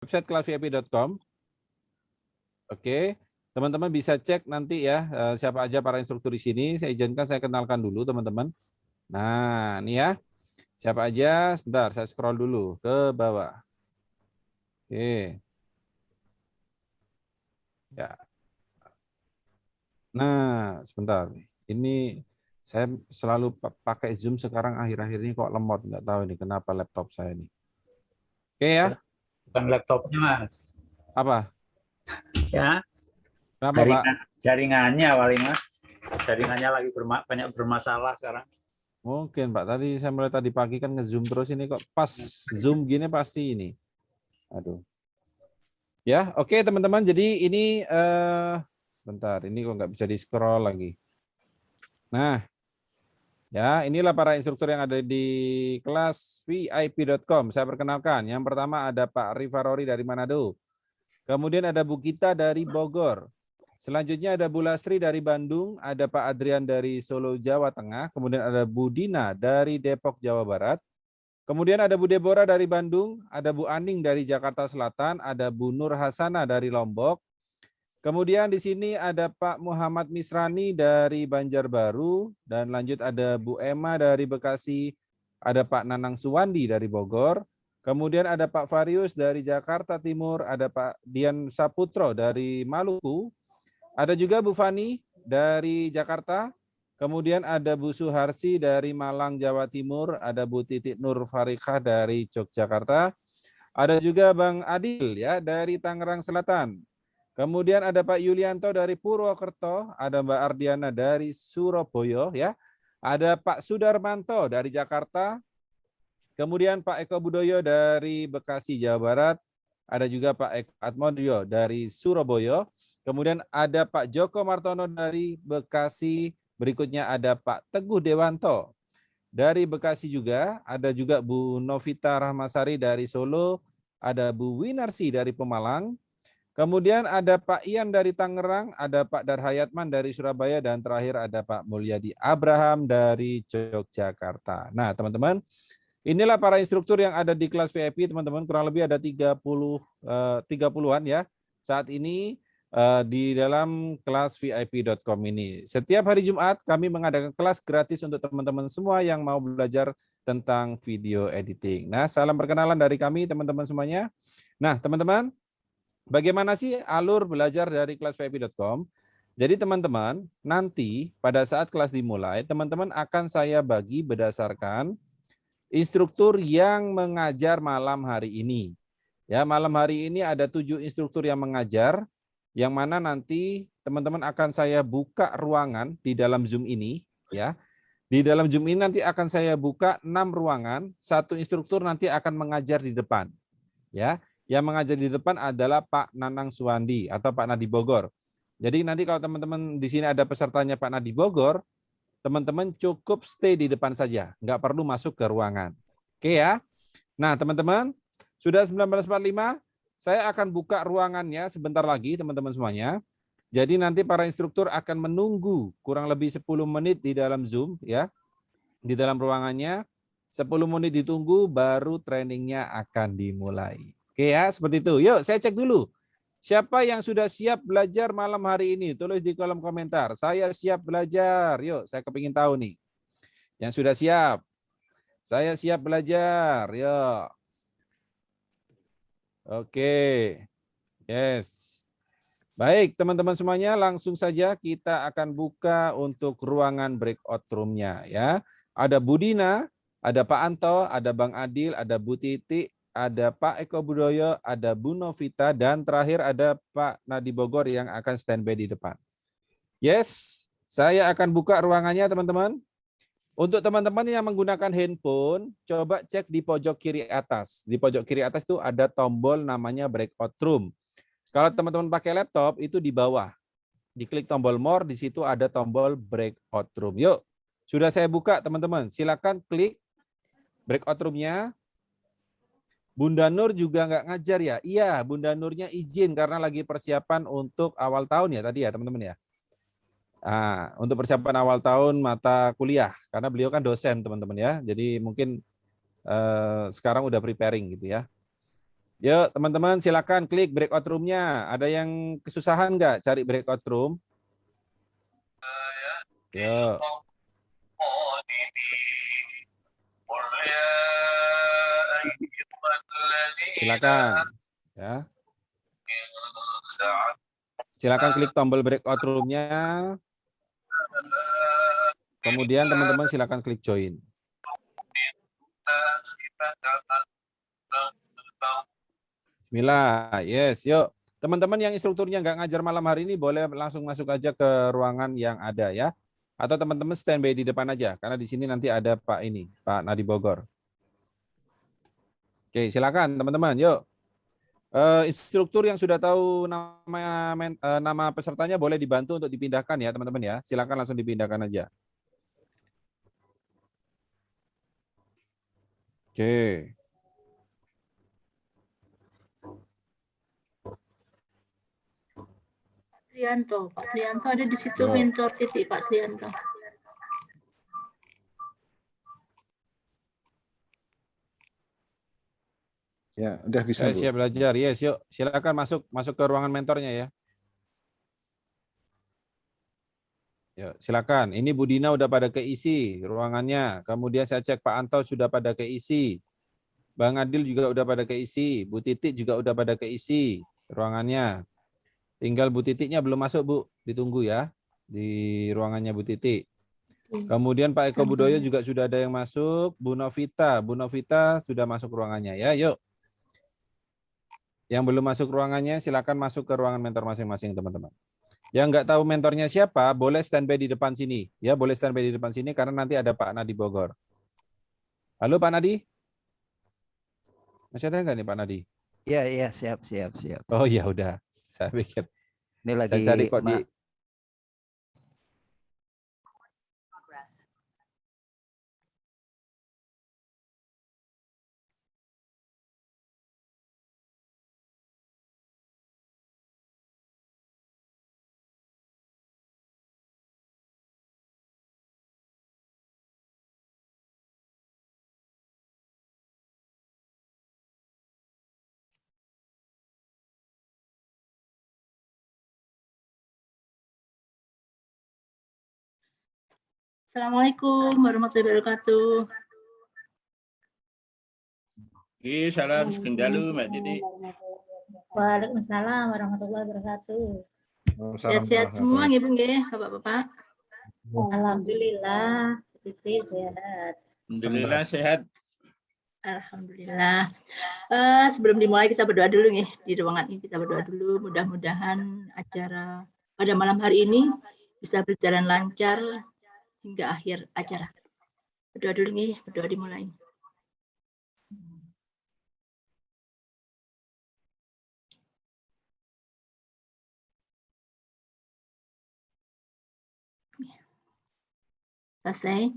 website kelasvip.com. Oke, teman-teman bisa cek nanti ya siapa aja para instruktur di sini. Saya izinkan saya kenalkan dulu teman-teman. Nah, ini ya. Siapa aja? Sebentar, saya scroll dulu ke bawah. Oke. Ya. Nah, sebentar. Ini saya selalu pakai Zoom sekarang akhir-akhir ini kok lemot, nggak tahu ini kenapa laptop saya ini. Oke ya. Bukan laptopnya, Mas. Apa? Ya, Kenapa, Pak? jaringannya paling, Mas. Jaringannya lagi banyak bermasalah sekarang. Mungkin Pak, tadi saya mulai tadi pagi kan nge-zoom terus ini kok pas zoom gini pasti ini. Aduh. Ya, oke teman-teman. Jadi ini sebentar, ini kok nggak bisa di-scroll lagi. Nah, ya inilah para instruktur yang ada di kelas VIP.com. Saya perkenalkan. Yang pertama ada Pak Rifarori dari Manado. Kemudian ada Bu Gita dari Bogor. Selanjutnya ada Bu Lastri dari Bandung, ada Pak Adrian dari Solo, Jawa Tengah, kemudian ada Bu Dina dari Depok, Jawa Barat, kemudian ada Bu Deborah dari Bandung, ada Bu Aning dari Jakarta Selatan, ada Bu Nur Hasana dari Lombok, kemudian di sini ada Pak Muhammad Misrani dari Banjarbaru, dan lanjut ada Bu Emma dari Bekasi, ada Pak Nanang Suwandi dari Bogor, kemudian ada Pak Varius dari Jakarta Timur, ada Pak Dian Saputro dari Maluku, ada juga Bu Fani dari Jakarta, kemudian ada Bu Suharsi dari Malang, Jawa Timur, ada Bu Titik Nur Farikah dari Yogyakarta, ada juga Bang Adil ya dari Tangerang Selatan. Kemudian ada Pak Yulianto dari Purwokerto, ada Mbak Ardiana dari Surabaya ya. Ada Pak Sudarmanto dari Jakarta, kemudian Pak Eko Budoyo dari Bekasi, Jawa Barat, ada juga Pak Eko Atmodio dari Surabaya, kemudian ada Pak Joko Martono dari Bekasi, berikutnya ada Pak Teguh Dewanto dari Bekasi juga, ada juga Bu Novita Rahmasari dari Solo, ada Bu Winarsi dari Pemalang, kemudian ada Pak Ian dari Tangerang, ada Pak Darhayatman dari Surabaya, dan terakhir ada Pak Mulyadi Abraham dari Yogyakarta. Nah teman-teman, inilah para instruktur yang ada di kelas VIP, teman-teman. Kurang lebih ada 30-an ya saat ini di dalam kelas VIP.com ini. Setiap hari Jumat kami mengadakan kelas gratis untuk teman-teman semua yang mau belajar tentang video editing. Nah, salam perkenalan dari kami teman-teman semuanya. Nah, teman-teman, bagaimana sih alur belajar dari kelas VIP.com? Jadi teman-teman, nanti pada saat kelas dimulai, teman-teman akan saya bagi berdasarkan instruktur yang mengajar malam hari ini. Ya, malam hari ini ada 7 instruktur yang mengajar, yang mana nanti teman-teman akan saya buka ruangan di dalam Zoom ini. Ya, di dalam Zoom ini nanti akan saya buka 6 ruangan, satu instruktur nanti akan mengajar di depan. Ya, yang mengajar di depan adalah Pak Nanang Suwandi atau Pak Nadi Bogor. Jadi nanti kalau teman-teman di sini ada pesertanya Pak Nadi Bogor, teman-teman cukup stay di depan saja, nggak perlu masuk ke ruangan. Oke ya. Nah teman-teman, sudah 19.45, saya akan buka ruangannya sebentar lagi teman-teman semuanya. Jadi nanti para instruktur akan menunggu kurang lebih 10 menit di dalam Zoom ya, di dalam ruangannya. 10 menit ditunggu baru trainingnya akan dimulai. Oke ya, seperti itu. Yuk saya cek dulu. Siapa yang sudah siap belajar malam hari ini? Tulis di kolom komentar. Saya siap belajar. Yuk, saya kepingin tahu nih. Yang sudah siap. Saya siap belajar. Yuk. Oke. Yes. Baik, teman-teman semuanya, langsung saja kita akan buka untuk ruangan breakout room-nya ya. Ada Bu Dina, ada Pak Anto, ada Bang Adil, ada Bu Titi, ada Pak Eko Budoyo, ada Bu Novita, dan terakhir ada Pak Nadi Bogor yang akan standby di depan. Yes, saya akan buka ruangannya teman-teman. Untuk teman-teman yang menggunakan handphone, coba cek di pojok kiri atas. Di pojok kiri atas itu ada tombol namanya breakout room. Kalau teman-teman pakai laptop, itu di bawah. Diklik tombol more, di situ ada tombol breakout room. Yuk, sudah saya buka teman-teman. Silakan klik breakout room-nya. Bunda Nur juga nggak ngajar ya? Iya, Bunda Nurnya izin karena lagi persiapan untuk awal tahun ya tadi ya teman-teman ya. Nah, untuk persiapan awal tahun mata kuliah, karena beliau kan dosen teman-teman ya. Jadi mungkin sekarang udah preparing gitu ya. Yuk, teman-teman silakan klik breakout room-nya. Ada yang kesusahan nggak cari breakout room? Yuk. Silakan. Ya. Silakan klik tombol breakout room-nya. Kemudian teman-teman silakan klik join. Bismillah. Yes, yuk. Teman-teman yang instrukturnya nggak ngajar malam hari ini boleh langsung masuk aja ke ruangan yang ada ya. Atau teman-teman standby di depan aja karena di sini nanti ada Pak Nadi Bogor. Oke, silakan teman-teman. Yuk. Instruktur yang sudah tahu nama pesertanya boleh dibantu untuk dipindahkan ya teman-teman ya. Silakan langsung dipindahkan aja. Oke. Pak Trianto ada di situ, mentor titik Pak Trianto. Ya, udah bisa, Bu. Siap belajar. Yes, yuk. Silakan masuk ke ruangan mentornya ya. Yuk, silakan. Ini Bu Dina udah pada keisi ruangannya. Kemudian saya cek Pak Anto sudah pada keisi. Bang Adil juga udah pada keisi. Bu Titik juga udah pada keisi ruangannya. Tinggal Bu Titiknya belum masuk, Bu. Ditunggu ya di ruangannya Bu Titik. Kemudian Pak Eko Budoyo juga sudah ada yang masuk. Bu Novita sudah masuk ruangannya ya. Yuk. Yang belum masuk ruangannya silakan masuk ke ruangan mentor masing-masing teman-teman. Yang nggak tahu mentornya siapa, boleh standby di depan sini. Ya, boleh standby di depan sini karena nanti ada Pak Nadi Bogor. Halo Pak Nadi? Masih ada nggak nih Pak Nadi? Iya, siap. Oh ya udah, saya pikir. Ini lagi Saya cari kok di. Assalamualaikum warahmatullahi wabarakatuh. Salam sekendalu Mbak Titi. Waalaikumsalam warahmatullahi wabarakatuh. Sehat-sehat semua nggih Bu nggih, Bapak-bapak. Alhamdulillah, Titi sehat. Alhamdulillah sehat. Alhamdulillah. Sebelum dimulai kita berdoa dulu nih di ruangan ini, kita berdoa dulu. Mudah-mudahan acara pada malam hari ini bisa berjalan lancar hingga akhir acara. Berdoa dulu nih, berdoa dimulai. Selesai.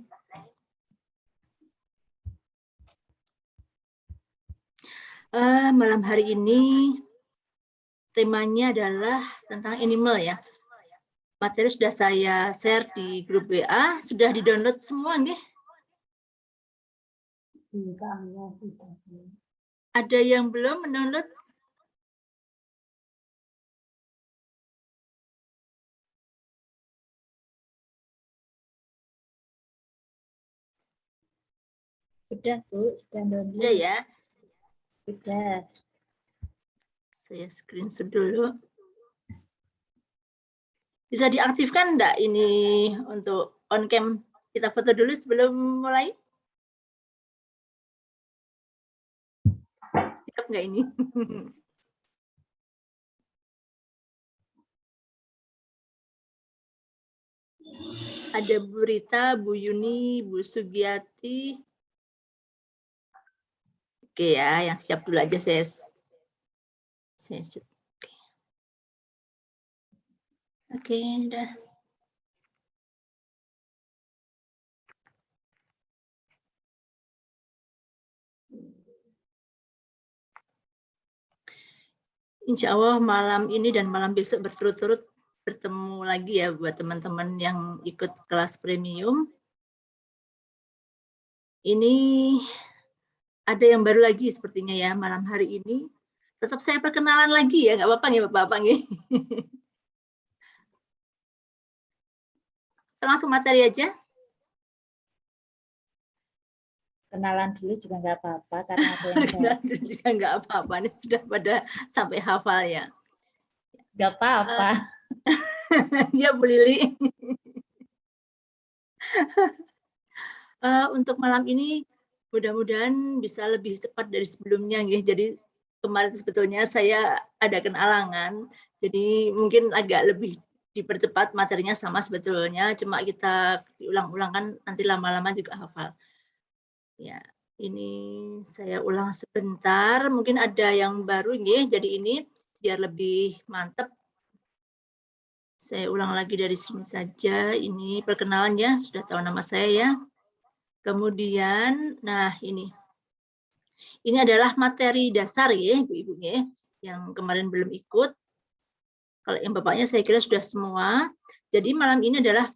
Malam hari ini temanya adalah tentang animal ya. Materi sudah saya share di grup WA, sudah di-download semua nggih? Ada yang belum mendownload? Sudah, Bu, sudah download. Sudah ya? Sudah. Saya screenshot dulu. Bisa diaktifkan enggak ini untuk on cam? Kita foto dulu sebelum mulai. Siap nggak ini? Ada Bu Rita, Bu Yuni, Bu Sugiyati. Oke ya, yang siap dulu aja saya Oke, udah. Insya Allah malam ini dan malam besok berturut-turut bertemu lagi ya buat teman-teman yang ikut kelas premium. Ini ada yang baru lagi sepertinya ya malam hari ini. Tetap saya perkenalan lagi ya, nggak apa-apa nih Bapak-Bapak nih. Langsung materi aja. Kenalan dulu juga nggak apa-apa karena ada yang Perkenalan dulu juga nggak apa-apa nih, sudah pada sampai hafal ya. nggak apa-apa. Ya Bu Lili. Untuk malam ini mudah-mudahan bisa lebih cepat dari sebelumnya ya. Jadi kemarin sebetulnya saya ada kenalangan, jadi mungkin agak lebih dipercepat, materinya sama sebetulnya, cuma kita diulang-ulang kan nanti lama-lama juga hafal. Ya, ini saya ulang sebentar, mungkin ada yang baru nih, jadi ini biar lebih mantap. Saya ulang lagi dari sini saja, ini perkenalan ya, sudah tahu nama saya ya. Kemudian, nah ini adalah materi dasar ya Ibu-Ibu ya, yang kemarin belum ikut. Kalau yang Bapaknya saya kira sudah semua. Jadi malam ini adalah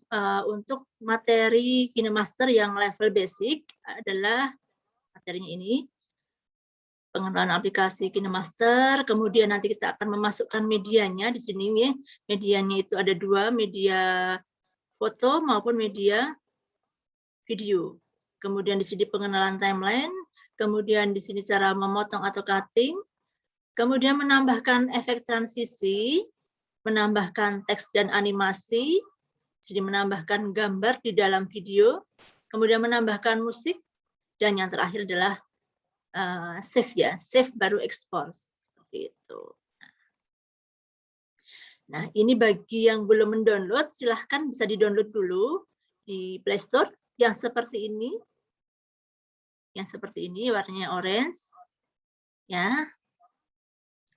untuk materi KineMaster yang level basic adalah materinya ini. Pengenalan aplikasi KineMaster, kemudian nanti kita akan memasukkan medianya di sini ya. Medianya itu ada dua, media foto maupun media video. Kemudian di sini pengenalan timeline, kemudian di sini cara memotong atau cutting, kemudian menambahkan efek transisi, menambahkan teks dan animasi, di sini menambahkan gambar di dalam video, kemudian menambahkan musik, dan yang terakhir adalah save ya, save baru ekspor. Seperti itu. Nah, ini bagi yang belum mendownload, silahkan bisa di-download dulu di Play Store yang seperti ini. Yang seperti ini, warnanya orange. Ya.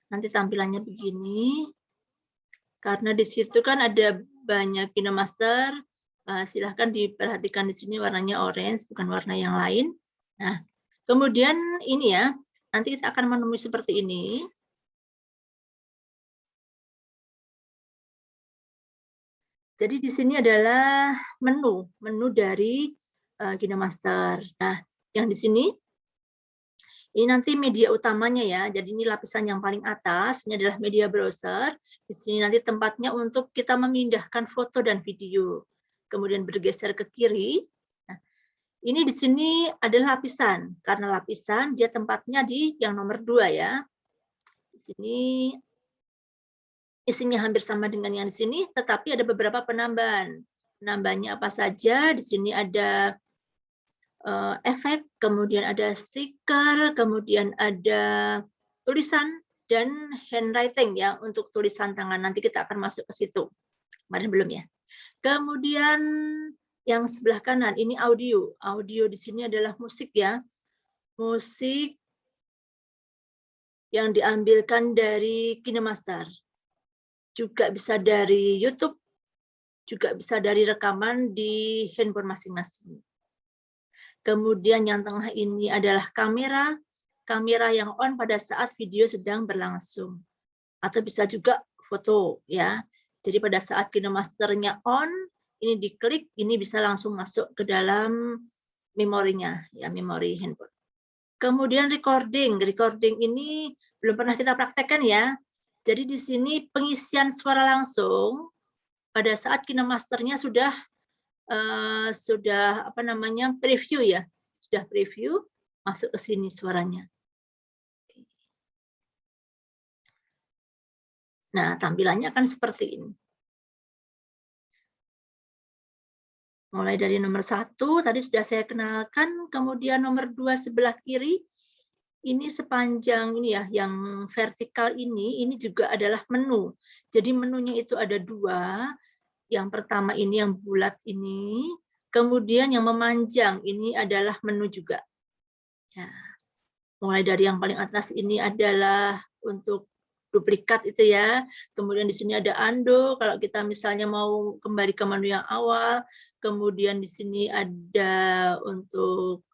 Nanti tampilannya begini. Karena di situ kan ada banyak KineMaster, silahkan diperhatikan di sini warnanya orange, bukan warna yang lain. Nah, kemudian ini ya, nanti kita akan menemui seperti ini. Jadi di sini adalah menu dari KineMaster. Nah, yang di sini ini nanti media utamanya ya. Jadi ini lapisan yang paling atas, ini adalah media browser. Di sini nanti tempatnya untuk kita memindahkan foto dan video. Kemudian bergeser ke kiri. Nah, ini di sini adalah lapisan. Karena lapisan dia tempatnya di yang nomor 2 ya. Di sini isinya hampir sama dengan yang di sini, tetapi ada beberapa penambahan. Penambahannya apa saja? Di sini ada efek, kemudian ada stiker, kemudian ada tulisan dan handwriting ya untuk tulisan tangan. Nanti kita akan masuk ke situ. Kemarin belum ya. Kemudian yang sebelah kanan ini audio. Audio di sini adalah musik ya. Musik yang diambilkan dari KineMaster. Juga bisa dari YouTube, juga bisa dari rekaman di handphone masing-masing. Kemudian yang tengah ini adalah kamera yang on pada saat video sedang berlangsung. Atau bisa juga foto ya. Jadi pada saat KineMaster-nya on, ini diklik, ini bisa langsung masuk ke dalam memorinya, ya memori handphone. Kemudian recording ini belum pernah kita praktekkan ya. Jadi di sini pengisian suara langsung pada saat KineMaster-nya sudah apa namanya preview ya, sudah preview masuk ke sini suaranya. Nah tampilannya akan seperti ini. Mulai dari nomor 1 tadi sudah saya kenalkan, kemudian nomor 2 sebelah kiri ini sepanjang ini ya, yang vertikal ini juga adalah menu. Jadi menunya itu ada 2. Yang pertama ini yang bulat ini, kemudian yang memanjang ini adalah menu juga. Ya. Mulai dari yang paling atas ini adalah untuk duplikat itu ya. Kemudian di sini ada undo kalau kita misalnya mau kembali ke menu yang awal. Kemudian di sini ada untuk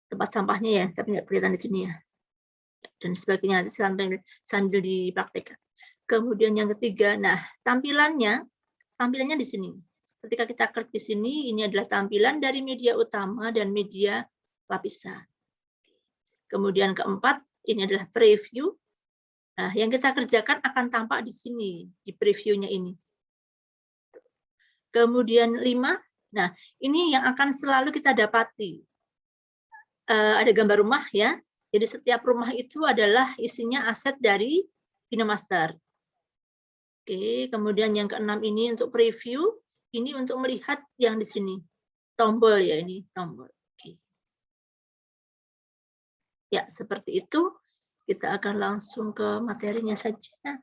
tempat sampahnya ya, tapi nggak kelihatan di sini ya. Dan sebagainya nanti sambil dipraktekkan. Kemudian yang ketiga, nah tampilannya di sini. Ketika kita klik di sini, ini adalah tampilan dari media utama dan media lapisan. Kemudian keempat, ini adalah preview. Nah, yang kita kerjakan akan tampak di sini, di previewnya ini. Kemudian 5, nah ini yang akan selalu kita dapati. Ada gambar rumah ya, jadi setiap rumah itu adalah isinya aset dari KinoMaster. Oke, kemudian yang keenam ini untuk preview, ini untuk melihat yang di sini. Tombol ya, ini tombol. Oke. Ya, seperti itu. Kita akan langsung ke materinya saja.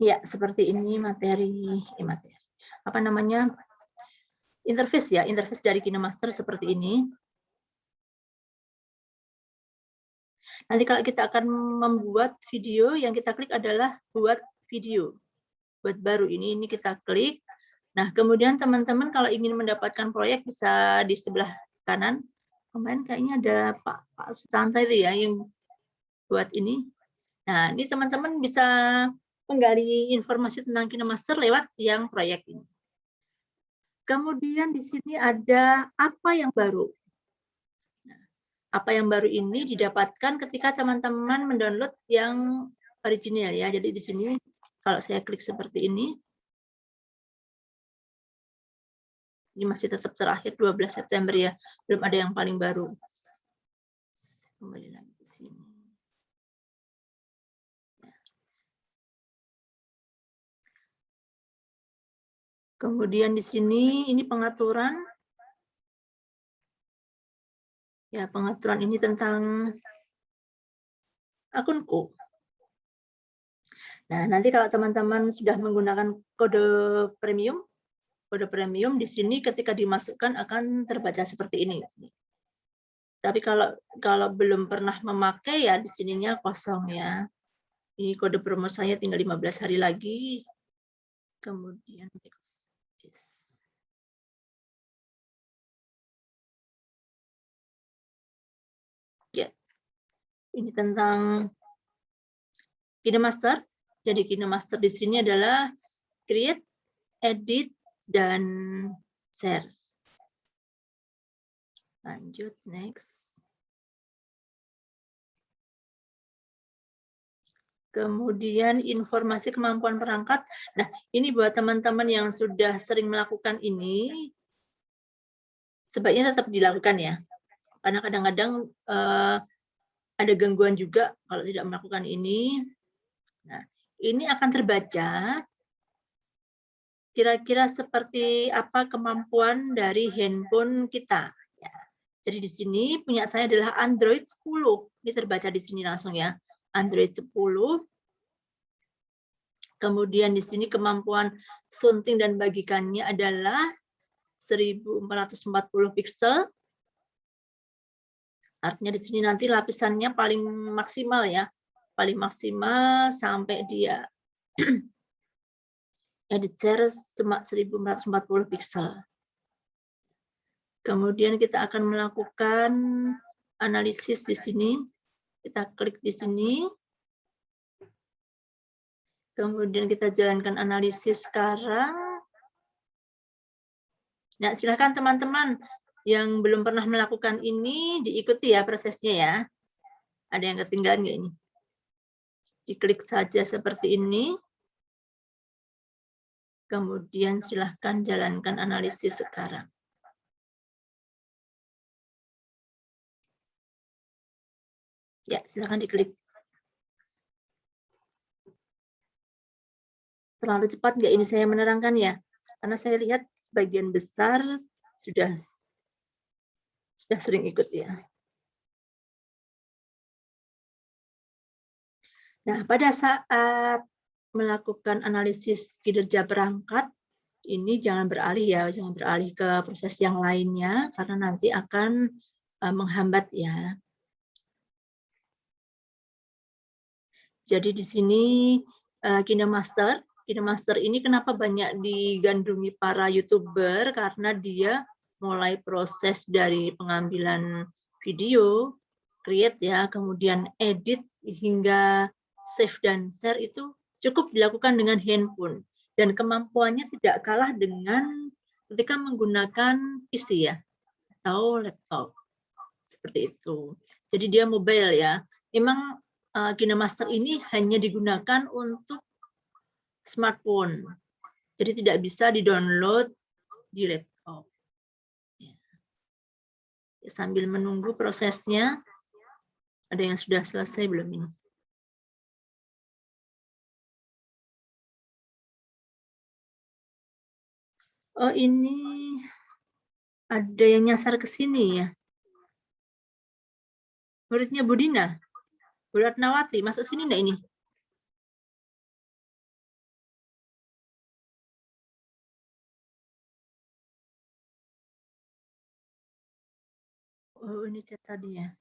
Ya, seperti ini materi. Apa namanya? Interface ya, interface dari KinoMaster seperti ini. Nanti kalau kita akan membuat video, yang kita klik adalah buat video. Buat baru ini kita klik. Nah, kemudian teman-teman kalau ingin mendapatkan proyek bisa di sebelah kanan. Kemarin kayaknya ada Pak Sutanta itu ya yang buat ini. Nah, ini teman-teman bisa menggali informasi tentang KinoMaster lewat yang proyek ini. Kemudian di sini ada apa yang baru. Nah, apa yang baru ini didapatkan ketika teman-teman mendownload yang original ya. Jadi di sini kalau saya klik seperti ini masih tetap terakhir 12 September ya. Belum ada yang paling baru. Kembali lagi ke sini. Kemudian di sini ini pengaturan. Ya, pengaturan ini tentang akunku. Nah, nanti kalau teman-teman sudah menggunakan kode premium di sini ketika dimasukkan akan terbaca seperti ini. Tapi kalau belum pernah memakai ya di sininya kosong ya. Ini kode promo saya tinggal 15 hari lagi. Kemudian yes. Ya. Ini tentang KinoMaster. Jadi KinoMaster di sini adalah create, edit, dan share. Lanjut, next. Kemudian informasi kemampuan perangkat. Nah, ini buat teman-teman yang sudah sering melakukan ini, sebaiknya tetap dilakukan ya. Karena kadang-kadang ada gangguan juga kalau tidak melakukan ini. Nah, ini akan terbaca kira-kira seperti apa kemampuan dari handphone kita. Ya. Jadi di sini punya saya adalah Android 10. Ini terbaca di sini langsung ya. Android 10. Kemudian di sini kemampuan sunting dan bagikannya adalah 1440 piksel. Artinya di sini nanti lapisannya paling maksimal ya. Paling maksimal sampai dia edit share cuma 1440 piksel. Kemudian kita akan melakukan analisis di sini. Kita klik di sini. Kemudian kita jalankan analisis sekarang. Nah, silakan teman-teman yang belum pernah melakukan ini diikuti ya prosesnya ya. Ada yang ketinggalan nggak ini? Diklik saja seperti ini. Kemudian silahkan jalankan analisis sekarang. Ya, silahkan diklik. Terlalu cepat nggak ini saya menerangkan ya? Karena saya lihat sebagian besar sudah sering ikut ya. Nah, pada saat melakukan analisis kinerja perangkat, ini jangan beralih ke proses yang lainnya karena nanti akan menghambat ya. Jadi di sini KineMaster ini kenapa banyak digandrungi para YouTuber, karena dia mulai proses dari pengambilan video, create ya, kemudian edit hingga save dan share itu cukup dilakukan dengan handphone dan kemampuannya tidak kalah dengan ketika menggunakan PC ya atau laptop seperti itu. Jadi dia mobile ya. Memang KineMaster ini hanya digunakan untuk smartphone. Jadi tidak bisa di-download di laptop. Sambil menunggu prosesnya, ada yang sudah selesai belum ini? Oh, ini ada yang nyasar ke sini ya. Muridnya Budina, Bu Ratnawati, masuk sini enggak ini? Oh, ini chat tadi ya.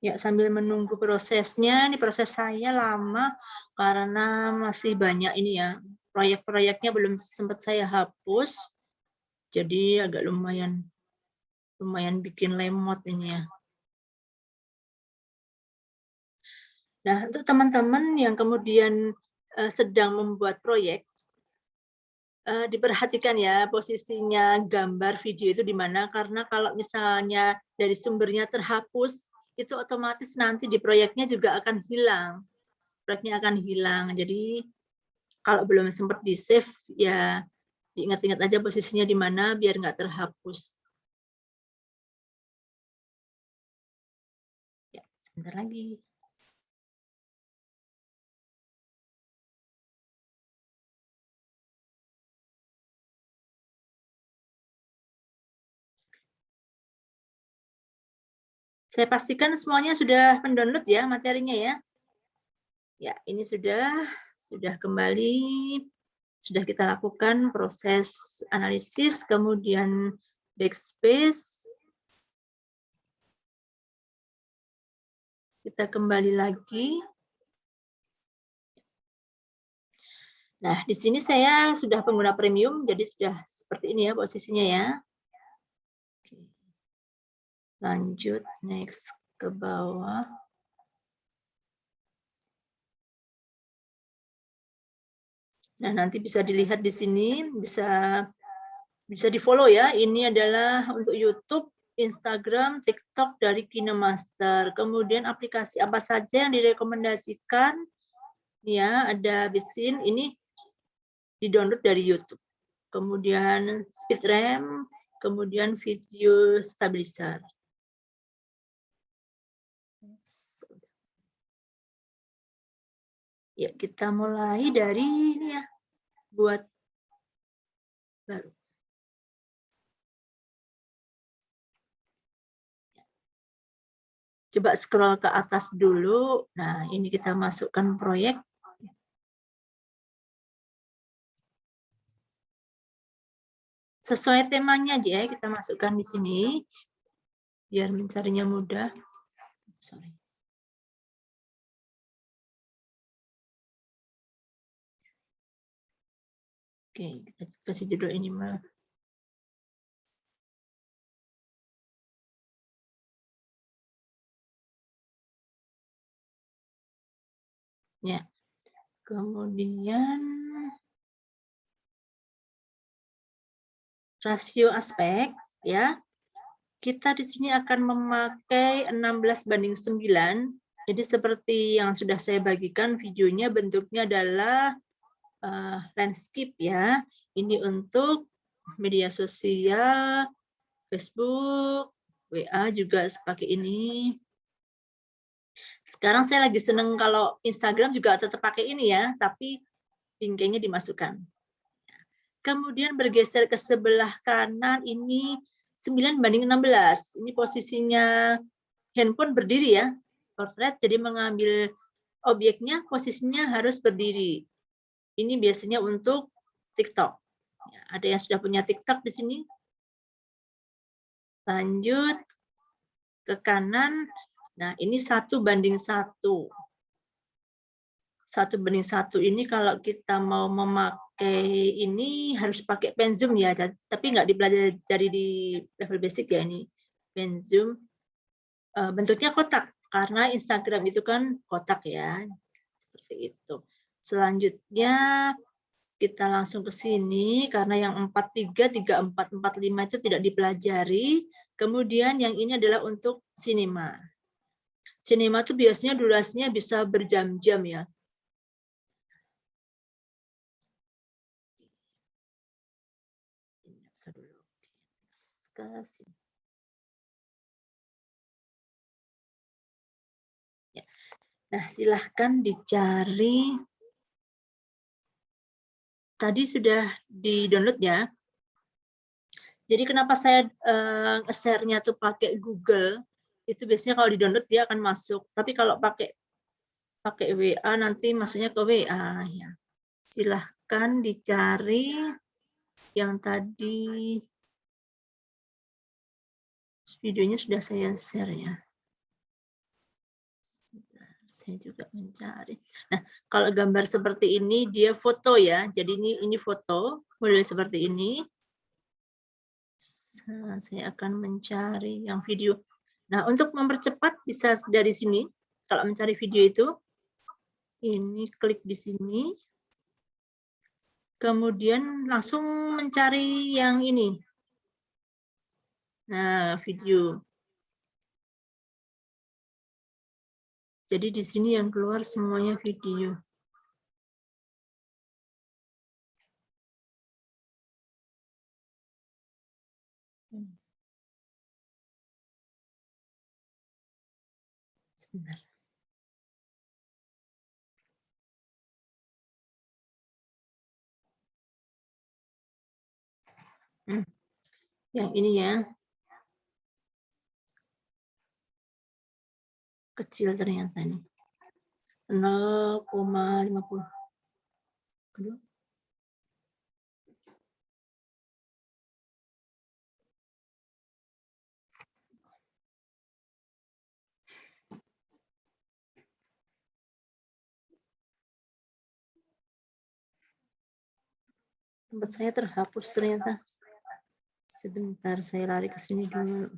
Ya, sambil menunggu prosesnya, ini proses saya lama karena masih banyak ini ya. Proyek-proyeknya belum sempat saya hapus. Jadi agak lumayan bikin lemot ini ya. Nah, untuk teman-teman yang kemudian sedang membuat proyek, diperhatikan ya posisinya gambar video itu di mana, karena kalau misalnya dari sumbernya terhapus, itu otomatis nanti di proyeknya juga akan hilang. Proyeknya akan hilang. Jadi kalau belum sempat di-save, ya diingat-ingat aja posisinya di mana biar nggak terhapus. Ya, sebentar lagi. Saya pastikan semuanya sudah mendownload ya materinya ya. Ya, ini sudah kembali, sudah kita lakukan proses analisis, kemudian backspace. Kita kembali lagi. Nah, di sini saya sudah pengguna premium, jadi sudah seperti ini ya posisinya ya. Lanjut, next ke bawah. Nah, nanti bisa dilihat di sini, bisa di-follow ya. Ini adalah untuk YouTube, Instagram, TikTok dari KineMaster. Kemudian aplikasi apa saja yang direkomendasikan? Ya, ada Bitsin, ini di-download dari YouTube. Kemudian SpeedRAM, kemudian Video Stabilizer. Ya, kita mulai dari ini ya, buat baru. Coba scroll ke atas dulu. Nah, ini kita masukkan proyek. Sesuai temanya aja ya, kita masukkan di sini. Biar mencarinya mudah. Sorry. Oke, kita kasih judul ini mah. Ya. Kemudian rasio aspek ya. Kita di sini akan memakai 16:9. Jadi seperti yang sudah saya bagikan videonya, bentuknya adalah landscape ya. Ini untuk media sosial, Facebook, WA juga seperti ini. Sekarang saya lagi seneng kalau Instagram juga tetap pakai ini ya, tapi bingkainya dimasukkan. Kemudian bergeser ke sebelah kanan ini 9:16. Ini posisinya handphone berdiri ya. Portrait jadi mengambil objeknya posisinya harus berdiri. Ini biasanya untuk TikTok. Ya, ada yang sudah punya TikTok di sini. Lanjut ke kanan. Nah, ini 1:1. 1:1 ini kalau kita mau memakai ini harus pakai pen zoom ya, tapi nggak dipelajari di level basic ya ini. Pen zoom bentuknya kotak karena Instagram itu kan kotak ya. Seperti itu. Selanjutnya kita langsung ke sini karena yang 43, 34, 45 itu tidak dipelajari. Kemudian yang ini adalah untuk sinema. Sinema itu biasanya durasinya bisa berjam-jam ya. Nah, silahkan dicari. Tadi sudah di-download ya. Jadi kenapa saya share-nya tuh pakai Google? Itu biasanya kalau di-download dia akan masuk. Tapi kalau pakai WA nanti masuknya ke WA ya. Silahkan dicari yang tadi videonya sudah saya share ya. Saya juga mencari. Nah, kalau gambar seperti ini dia foto ya. Jadi ini foto model seperti ini. Saya akan mencari yang video. Nah, untuk mempercepat bisa dari sini. Kalau mencari video itu, ini klik di sini. Kemudian langsung mencari yang ini. Nah, video. Jadi di sini yang keluar semuanya video. Sebentar. Yang ini ya. Kecil ternyata ini. 0,50. Aduh. Tempat saya terhapus ternyata. Sebentar, saya lari ke sini dulu.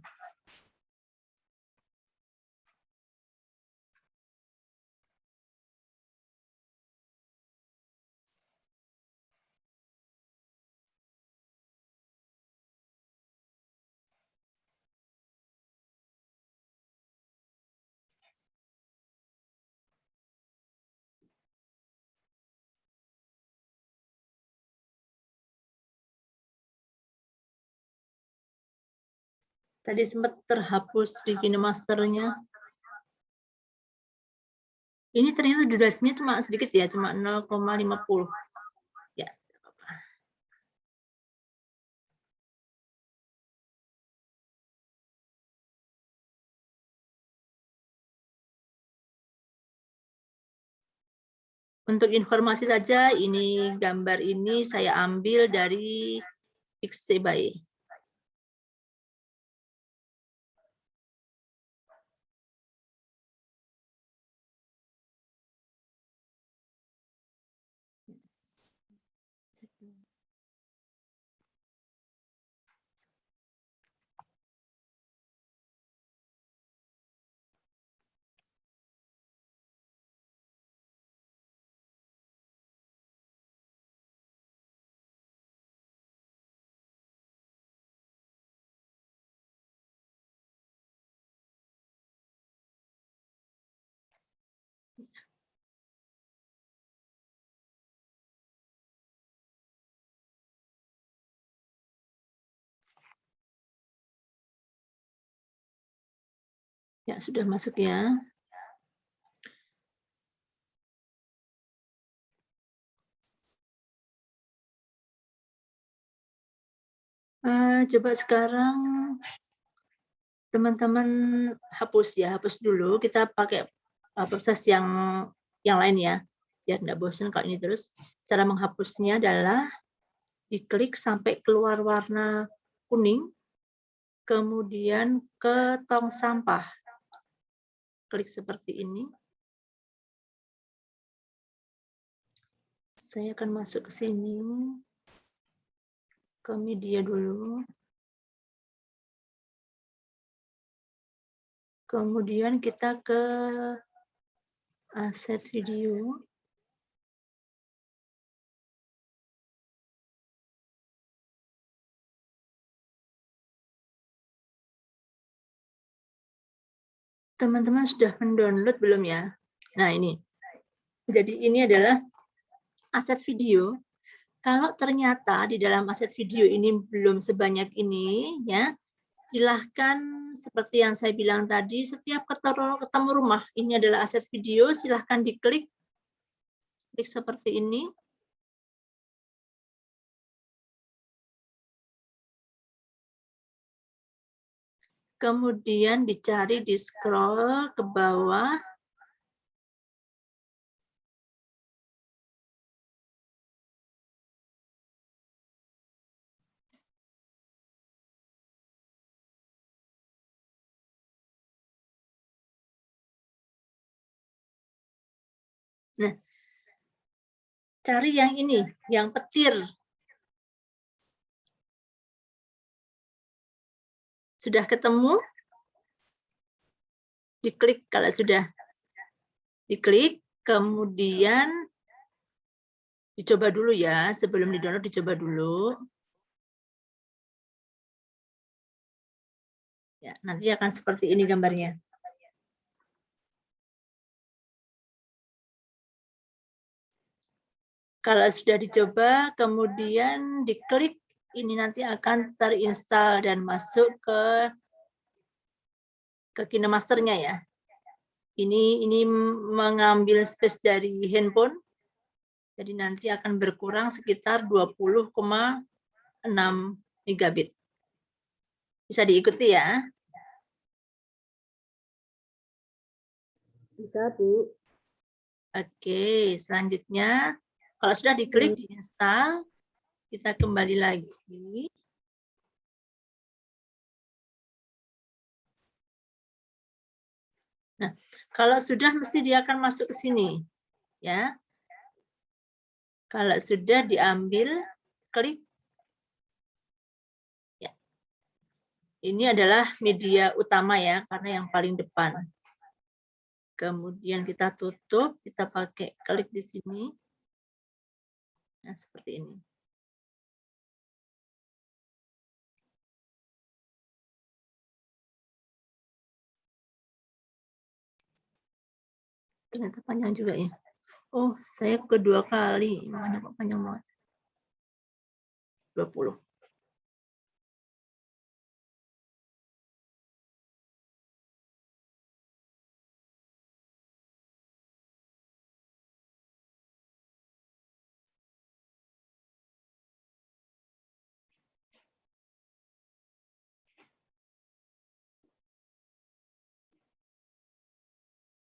Tadi sempat terhapus di KineMaster-nya. Ini ternyata durasinya cuma sedikit ya, cuma 0,50. Ya. Untuk informasi saja, ini gambar ini saya ambil dari Pixabay. Ya, sudah masuk ya. Coba sekarang teman-teman hapus ya, hapus dulu. Kita pakai proses yang lain ya, biar nggak bosan kalau ini terus. Cara menghapusnya adalah diklik sampai keluar warna kuning, kemudian ke tong sampah. Klik seperti ini. Saya akan masuk ke sini, ke media dulu. Kemudian kita ke aset video. Teman-teman sudah mendownload belum ya? Nah ini. Jadi ini adalah aset video. Kalau ternyata di dalam aset video ini belum sebanyak ini, ya silahkan seperti yang saya bilang tadi, setiap ketemu rumah ini adalah aset video, silahkan diklik, klik seperti ini. Kemudian dicari, di scroll ke bawah. Nah, cari yang ini, yang petir. Sudah ketemu? Diklik kalau sudah. Diklik, kemudian dicoba dulu ya, sebelum di-download dicoba dulu. Ya, nanti akan seperti ini gambarnya. Kalau sudah dicoba, kemudian diklik, ini nanti akan terinstall dan masuk ke KineMaster-nya ya. Ini mengambil space dari handphone, jadi nanti akan berkurang sekitar 20,6 megabit. Bisa diikuti ya. Bisa, Bu. Oke, selanjutnya kalau sudah diklik, diinstal, kita kembali lagi. Nah, kalau sudah mesti dia akan masuk ke sini, ya. Kalau sudah diambil, klik. Ya. Ini adalah media utama ya, karena yang paling depan. Kemudian kita tutup, kita pakai klik di sini. Nah, seperti ini. Ternyata panjang juga ya. Oh, saya kedua kali. Makanya kok panjang banget. 20.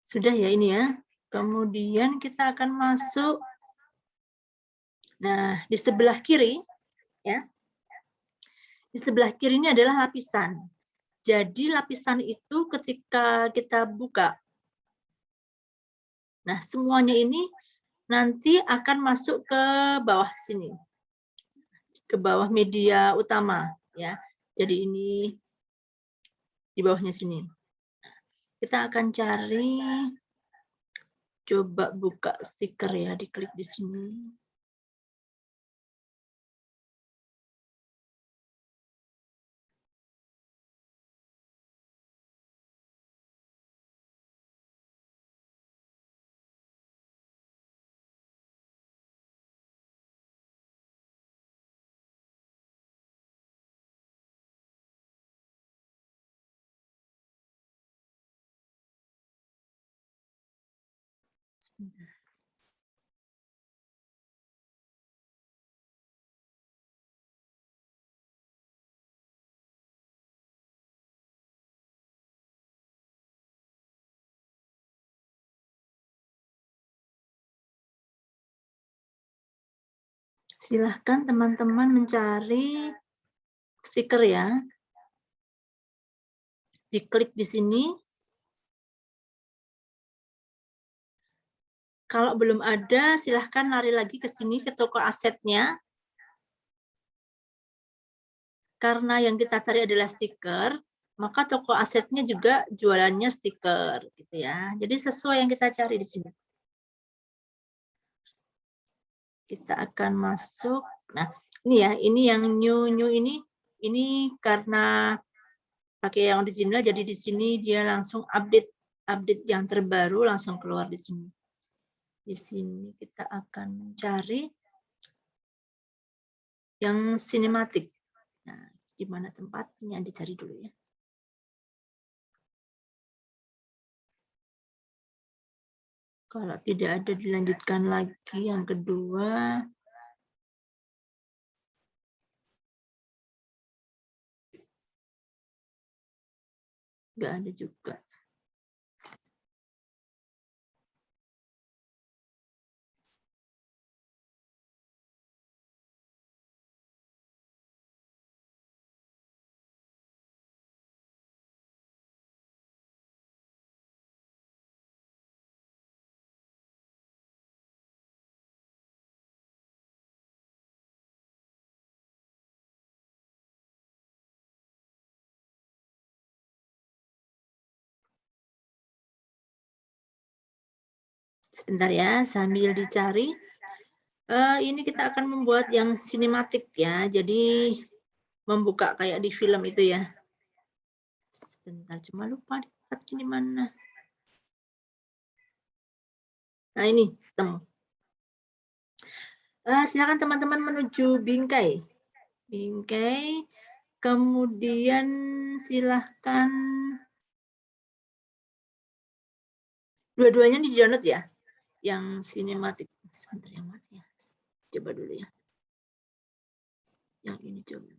Sudah ya ini ya. Kemudian kita akan masuk. Nah, di sebelah kiri, ya. Di sebelah kiri ini adalah lapisan. Jadi lapisan itu ketika kita buka, nah semuanya ini nanti akan masuk ke bawah sini, ke bawah media utama, ya. Jadi ini di bawahnya sini. Kita akan cari, coba buka stiker ya, diklik di sini. Silahkan teman-teman mencari stiker ya. Diklik di sini. Kalau belum ada, silahkan lari lagi ke sini ke toko asetnya. Karena yang kita cari adalah stiker, maka toko asetnya juga jualannya stiker, gitu ya. Jadi sesuai yang kita cari di sini. Kita akan masuk. Nah, ini ya, ini yang new ini karena pakai yang original, jadi di sini dia langsung update yang terbaru langsung keluar di sini. Di sini kita akan mencari yang sinematik. Nah, di mana tempatnya dicari dulu ya. Kalau tidak ada dilanjutkan lagi yang kedua. Nggak ada juga. Sebentar ya, sambil dicari. Ini kita akan membuat yang sinematik ya. Jadi membuka kayak di film itu ya. Sebentar, cuma lupa di mana. Nah ini, ketemu. Silakan teman-teman menuju bingkai. Bingkai, kemudian silahkan dua-duanya di-download ya. Yang sinematik. Sebentar yang mana ya? Coba dulu ya. Yang ini coba.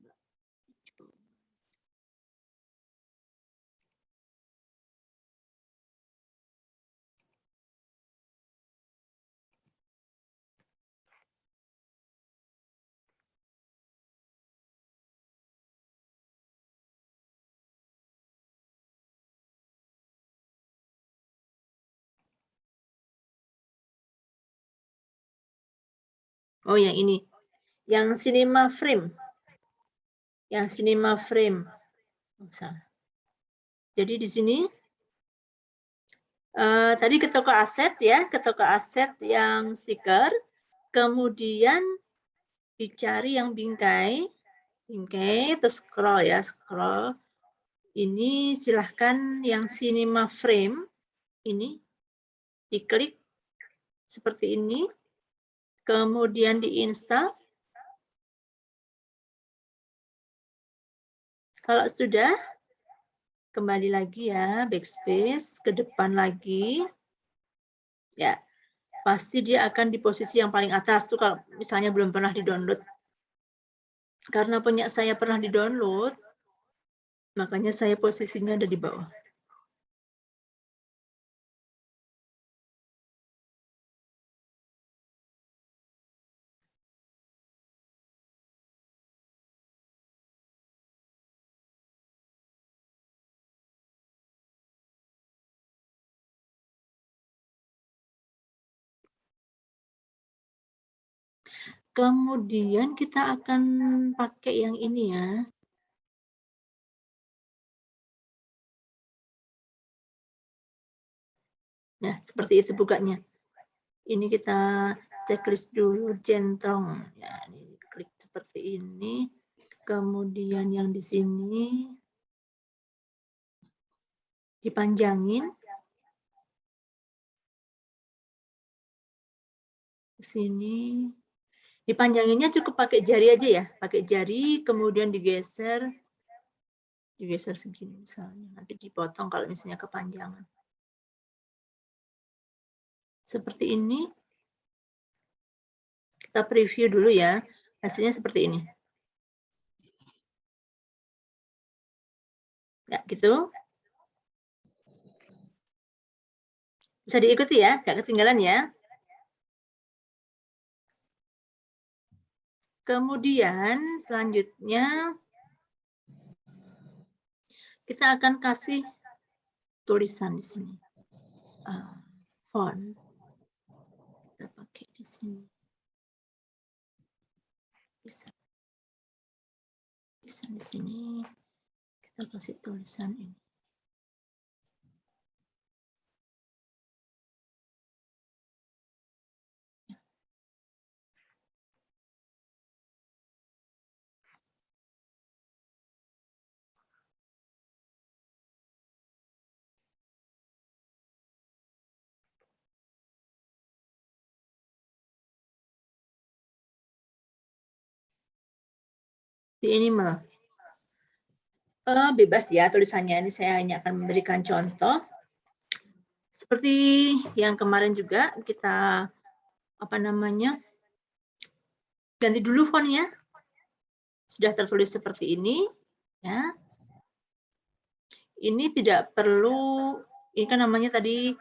Oh, yang ini. Yang cinema frame. Yang cinema frame. Oh, salah. Jadi di sini tadi ke toko aset ya, ke toko aset yang stiker, kemudian dicari yang bingkai, terus scroll ya, scroll. Ini silahkan yang cinema frame, ini diklik seperti ini, kemudian diinstal. Kalau sudah, kembali lagi ya, backspace, ke depan lagi. Ya, pasti dia akan di posisi yang paling atas tuh kalau misalnya belum pernah di-download. Karena punya saya pernah di-download, makanya saya posisinya ada di bawah. Kemudian kita akan pakai yang ini ya. Nah, seperti itu bukanya. Ini kita checklist dulu centrong. Ya, ini klik seperti ini. Kemudian yang di sini dipanjangin. Di sini dipanjanginnya cukup pakai jari aja ya. Pakai jari, kemudian digeser segini misalnya. Nanti dipotong kalau misalnya kepanjangan. Seperti ini. Kita preview dulu ya. Hasilnya seperti ini. Ya, gitu. Bisa diikuti ya, nggak ketinggalan ya. Kemudian selanjutnya kita akan kasih tulisan di sini. Font. Kita pakai di sini. Bisa di sini. Kita kasih tulisan ini. Di animal. Bebas ya tulisannya. Ini saya hanya akan memberikan contoh. Seperti yang kemarin juga kita ganti dulu fontnya. Sudah tertulis seperti ini, ya. Ini tidak perlu. Ini kan namanya tadi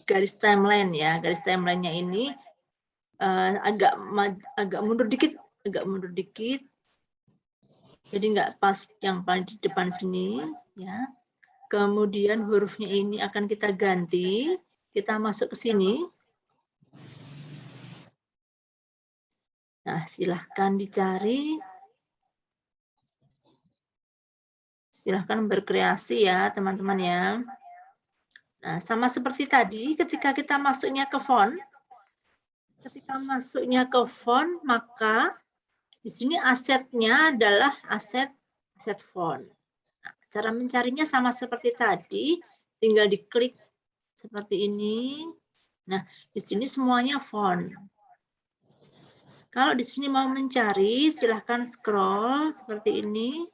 garis timeline ya. Garis timelinenya ini agak mundur dikit, Jadi nggak pas yang paling di depan sini, ya. Kemudian hurufnya ini akan kita ganti, kita masuk ke sini. Nah, silahkan dicari. Silahkan berkreasi ya, teman-teman ya. Nah, sama seperti tadi, ketika kita masuknya ke font, maka di sini asetnya adalah aset font. Nah, cara mencarinya sama seperti tadi, tinggal diklik seperti ini. Nah, di sini semuanya font. Kalau di sini mau mencari, silahkan scroll seperti ini.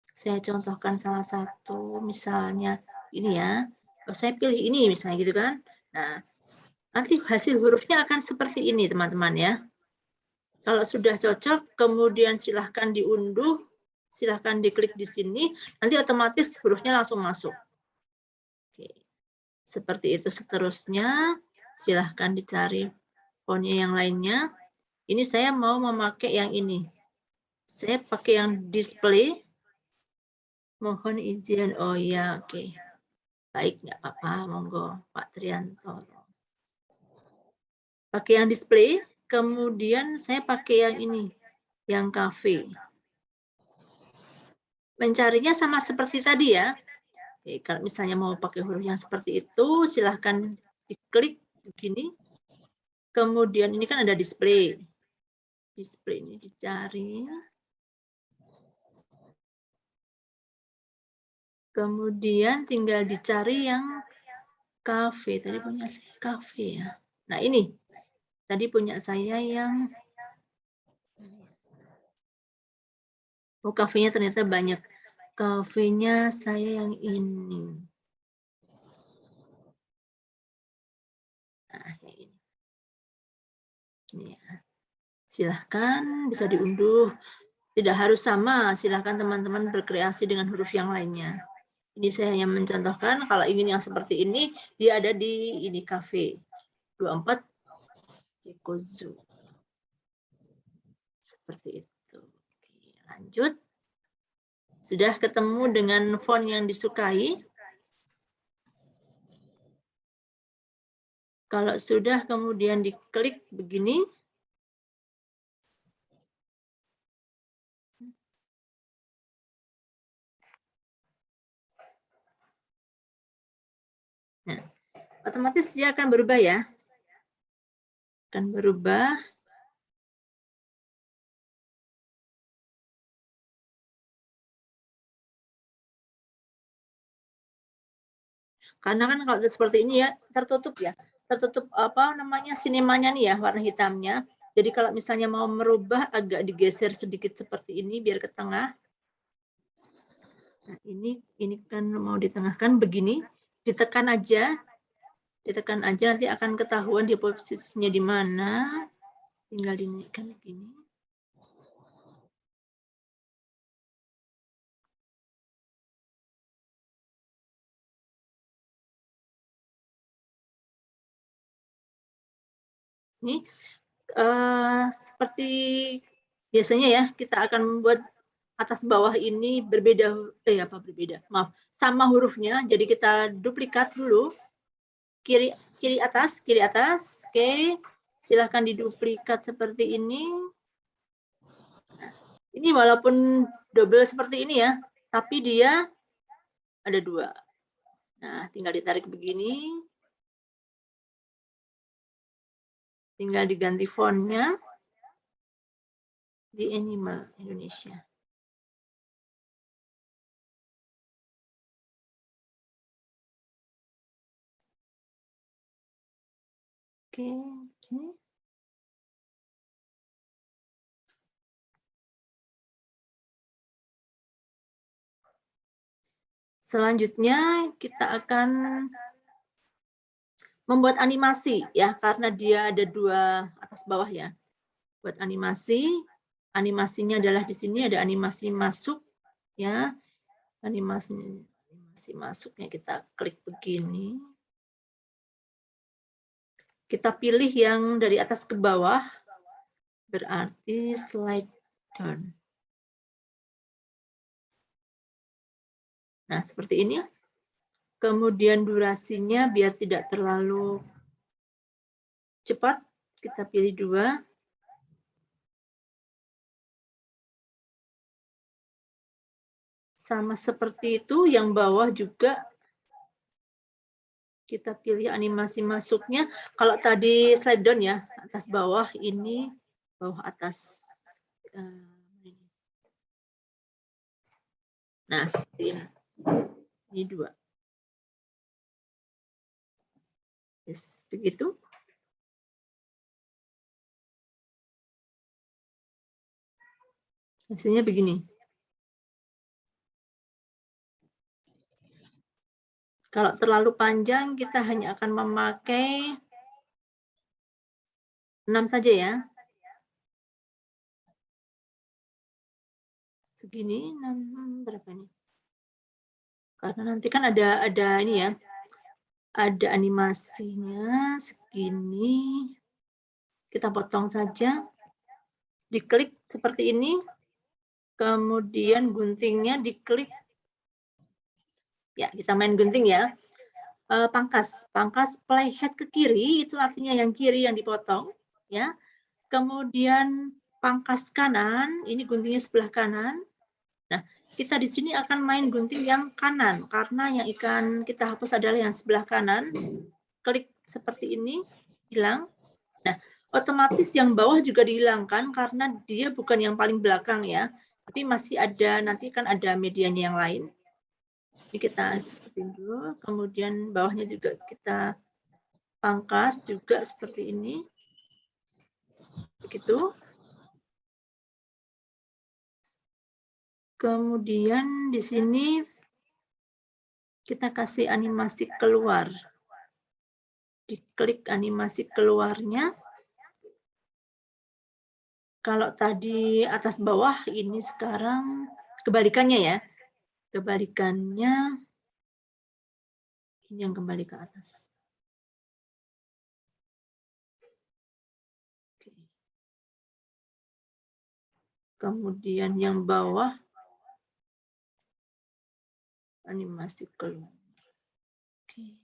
Saya contohkan salah satu, misalnya ini ya. Saya pilih ini misalnya gitu kan. Nah, nanti hasil hurufnya akan seperti ini teman-teman ya. Kalau sudah cocok, kemudian silahkan diunduh, silahkan diklik di sini, nanti otomatis hurufnya langsung masuk. Oke. Seperti itu seterusnya, silahkan dicari fontnya yang lainnya. Ini saya mau memakai yang ini. Saya pakai yang display. Mohon izin. Oh ya, oke. Baik, nggak apa-apa, monggo Pak Trianto. Pakai yang display, kemudian saya pakai yang ini, yang cafe. Mencarinya sama seperti tadi ya. Oke, kalau misalnya mau pakai huruf yang seperti itu, silahkan diklik begini. Kemudian ini kan ada display. Display ini dicari. Kemudian tinggal dicari yang cafe. Tadi punya saya cafe ya. Nah ini. Tadi punya saya yang kafenya ternyata banyak. Kafenya saya yang ini. Nah, yang ini. Ini ya. Silahkan bisa diunduh. Tidak harus sama, silahkan teman-teman berkreasi dengan huruf yang lainnya. Ini saya hanya mencontohkan, kalau ingin yang seperti ini, dia ada di ini cafe. 24 Cikozu. Seperti itu. Oke, lanjut. Sudah ketemu dengan font yang disukai. Kalau sudah kemudian diklik begini. Nah, otomatis dia akan berubah ya. Akan berubah. Karena kan kalau seperti ini ya tertutup ya. Tertutup apa namanya sinemanya nih ya, warna hitamnya. Jadi kalau misalnya mau merubah agak digeser sedikit seperti ini biar ke tengah. Nah, ini kan mau ditengahkan begini, ditekan aja nanti akan ketahuan di posisinya di mana. Tinggal dinaikkan begini. Ini seperti biasanya ya, kita akan membuat atas bawah ini berbeda, maaf, sama hurufnya. Jadi kita duplikat dulu, kiri atas, oke, silahkan diduplikat seperti ini. Nah, ini walaupun double seperti ini ya, tapi dia ada 2. Nah, tinggal ditarik begini, tinggal diganti fontnya di Animal Indonesia. Oke, ini. Selanjutnya kita akan membuat animasi ya, karena dia ada 2 atas bawah ya. Buat animasi, animasinya adalah di sini ada animasi masuk ya. Animasi masuknya kita klik begini. Kita pilih yang dari atas ke bawah, berarti slide down. Nah, seperti ini. Kemudian durasinya biar tidak terlalu cepat, kita pilih 2. Sama seperti itu, yang bawah juga kita pilih animasi masuknya. Kalau tadi slide down ya, atas bawah, ini bawah atas. Nah, seperti ini. Ini 2. Yes, begitu. Hasilnya begini. Kalau terlalu panjang, kita hanya akan memakai 6 saja ya. Segini, 6, berapa ini? Karena nanti kan ada ini ya, ada animasinya segini. Kita potong saja, diklik seperti ini, kemudian guntingnya diklik. Ya, kita main gunting ya. Pangkas playhead ke kiri, itu artinya yang kiri yang dipotong. Ya. Kemudian pangkas kanan, ini guntingnya sebelah kanan. Nah, kita di sini akan main gunting yang kanan, karena yang ikan kita hapus adalah yang sebelah kanan. Klik seperti ini, hilang. Nah, otomatis yang bawah juga dihilangkan, karena dia bukan yang paling belakang ya. Tapi masih ada, nanti kan ada medianya yang lain. Ini kita seperti dulu, kemudian bawahnya juga kita pangkas juga seperti ini. Begitu. Kemudian di sini kita kasih animasi keluar. Diklik animasi keluarnya. Kalau tadi atas bawah, ini sekarang kebalikannya ya. Kebalikannya, ini yang kembali ke atas. Oke. Kemudian yang bawah, animasi keluar. Oke.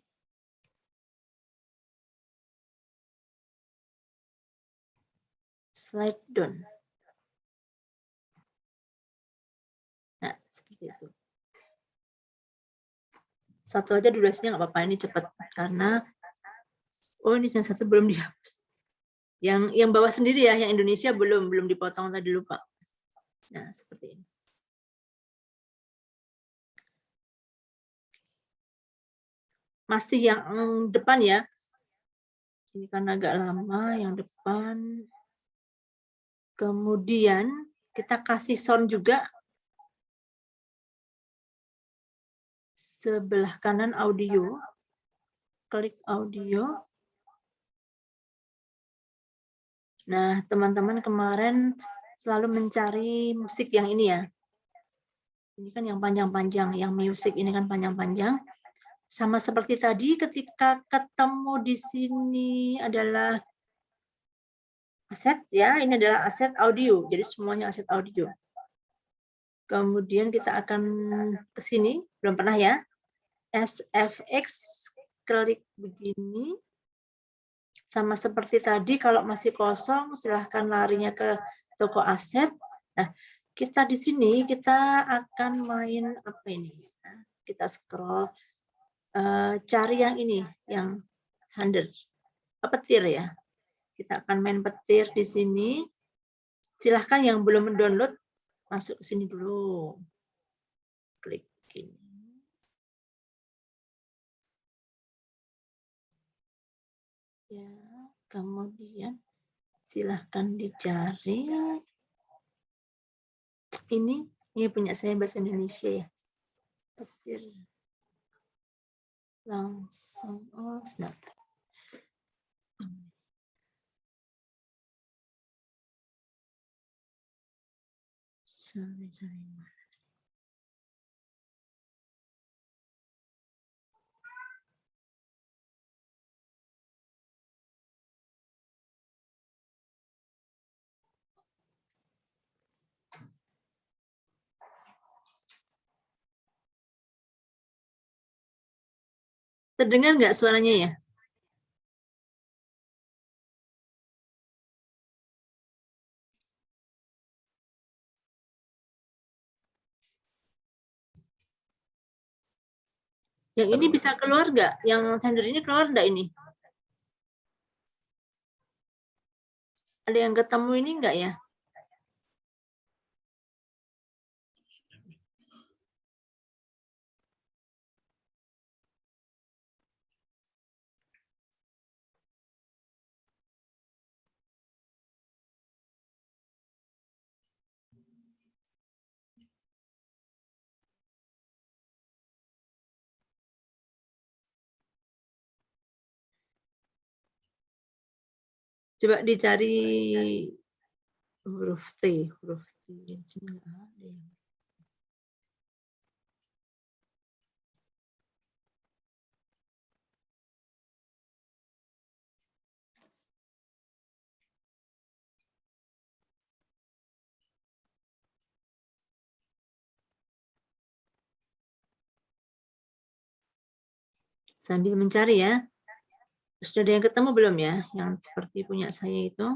Slide down. Nah, seperti itu. Satu aja durasinya nggak apa-apa, ini cepat karena ini yang satu belum dihapus. Yang bawah sendiri ya, yang Indonesia belum dipotong tadi, lupa. Nah, seperti ini. Masih yang depan ya. Ini kan agak lama yang depan. Kemudian kita kasih sound juga. Sebelah kanan audio, klik audio. Nah, teman-teman kemarin selalu mencari musik yang ini ya. Ini kan yang panjang-panjang, yang musik ini kan panjang-panjang. Sama seperti tadi ketika ketemu di sini adalah aset ya, ini adalah aset audio. Jadi semuanya aset audio. Kemudian kita akan ke sini, belum pernah ya. SFX, klik begini. Sama seperti tadi, kalau masih kosong, silahkan larinya ke toko aset. Nah, kita di sini, kita akan main apa ini? Nah, kita scroll, cari yang ini, yang Thunder. Petir ya. Kita akan main petir di sini. Silahkan yang belum mendownload, masuk ke sini dulu. Klik ini. Ya, kemudian silahkan dicari. Ini punya saya bahasa Indonesia ya. Petir. Langsung, oh, sebentar. Sorry. Terdengar nggak suaranya ya? Yang ini bisa keluar nggak? Yang Thunder ini keluar nggak ini? Ada yang ketemu ini nggak ya? Coba dicari huruf T. Sambil mencari ya. Sudah ada yang ketemu belum ya? Yang seperti punya saya itu.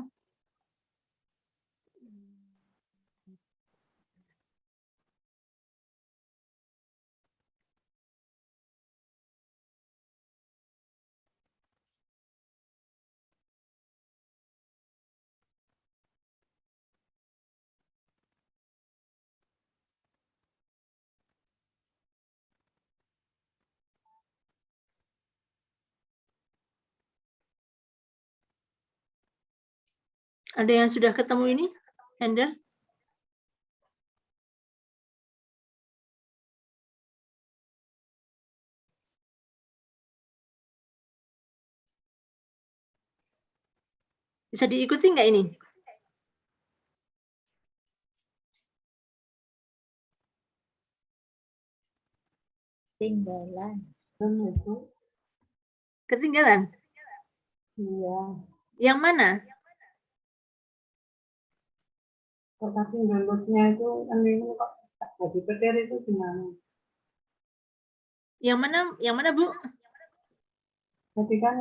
Ada yang sudah ketemu ini? Ender? Bisa diikuti nggak ini? Tinggalan. Ketinggalan? Iya, Yang mana? tetapi downloadnya itu kan ini kok jadi petir itu gimana? Yang mana Bu? Jadi kan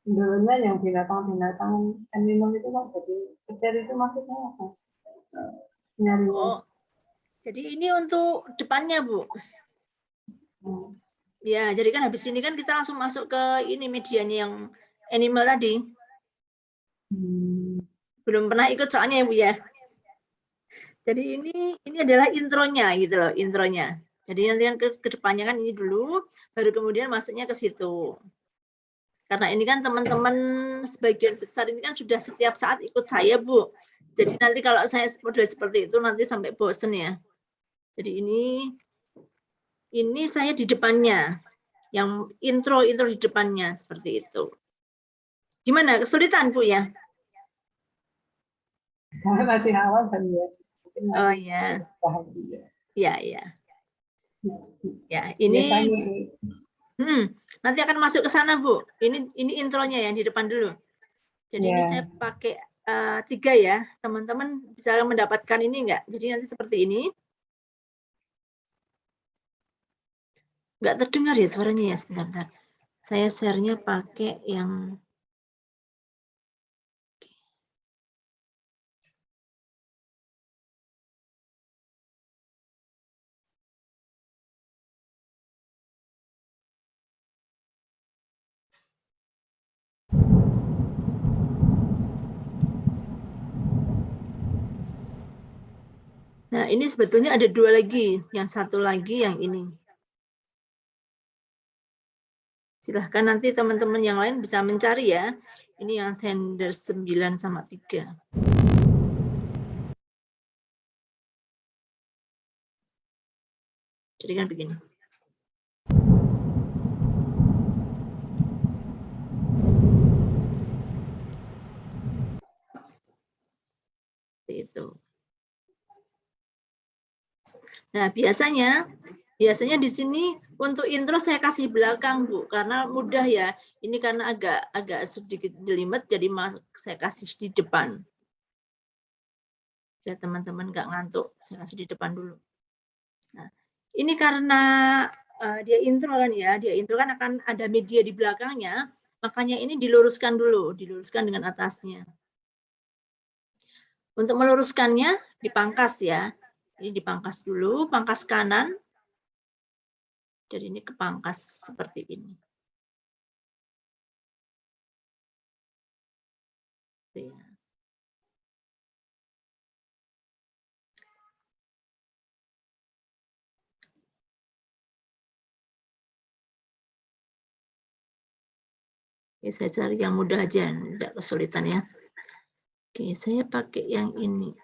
downloadnya yang binatang animal itu kok jadi petir itu maksudnya apa? Nyari. Oh, jadi ini untuk depannya Bu. Ya, jadi kan habis ini kan kita langsung masuk ke ini medianya yang animal tadi. Belum pernah ikut soalnya ya Bu ya. Jadi ini adalah intronya gitu loh, intronya. Jadi nanti kan ke depannya kan ini dulu, baru kemudian masuknya ke situ. Karena ini kan teman-teman sebagian besar ini kan sudah setiap saat ikut saya Bu. Jadi nanti kalau saya seperti itu nanti sampai bosen ya. Jadi ini saya di depannya, yang intro di depannya seperti itu. Gimana, kesulitan Bu ya? Saya masih awal kan ya. Oh ya, ya. Ya, ini nanti akan masuk ke sana Bu. Ini intronya yang di depan dulu. Jadi ini saya pakai 3 ya. Teman-teman bisa mendapatkan ini enggak? Jadi nanti seperti ini. Enggak terdengar ya suaranya ya, sebentar. Saya share-nya pakai yang Nah, ini sebetulnya ada 2 lagi, yang satu lagi yang ini. Silahkan nanti teman-teman yang lain bisa mencari ya. Ini yang tender 9 sama 3. Jadi kan begini. Seperti itu. Nah, biasanya di sini untuk intro saya kasih belakang, Bu, karena mudah ya. Ini karena agak sedikit jelimet, jadi saya kasih di depan. Ya, teman-teman nggak ngantuk, saya kasih di depan dulu. Nah, ini karena dia intro kan ya, dia intro kan akan ada media di belakangnya, makanya ini diluruskan dulu, diluruskan dengan atasnya. Untuk meluruskannya dipangkas ya. Ini dipangkas dulu, pangkas kanan. Dari ini ke pangkas seperti ini. Ya. Oke, saya cari yang mudah aja, tidak kesulitan ya. Oke, saya pakai yang ini.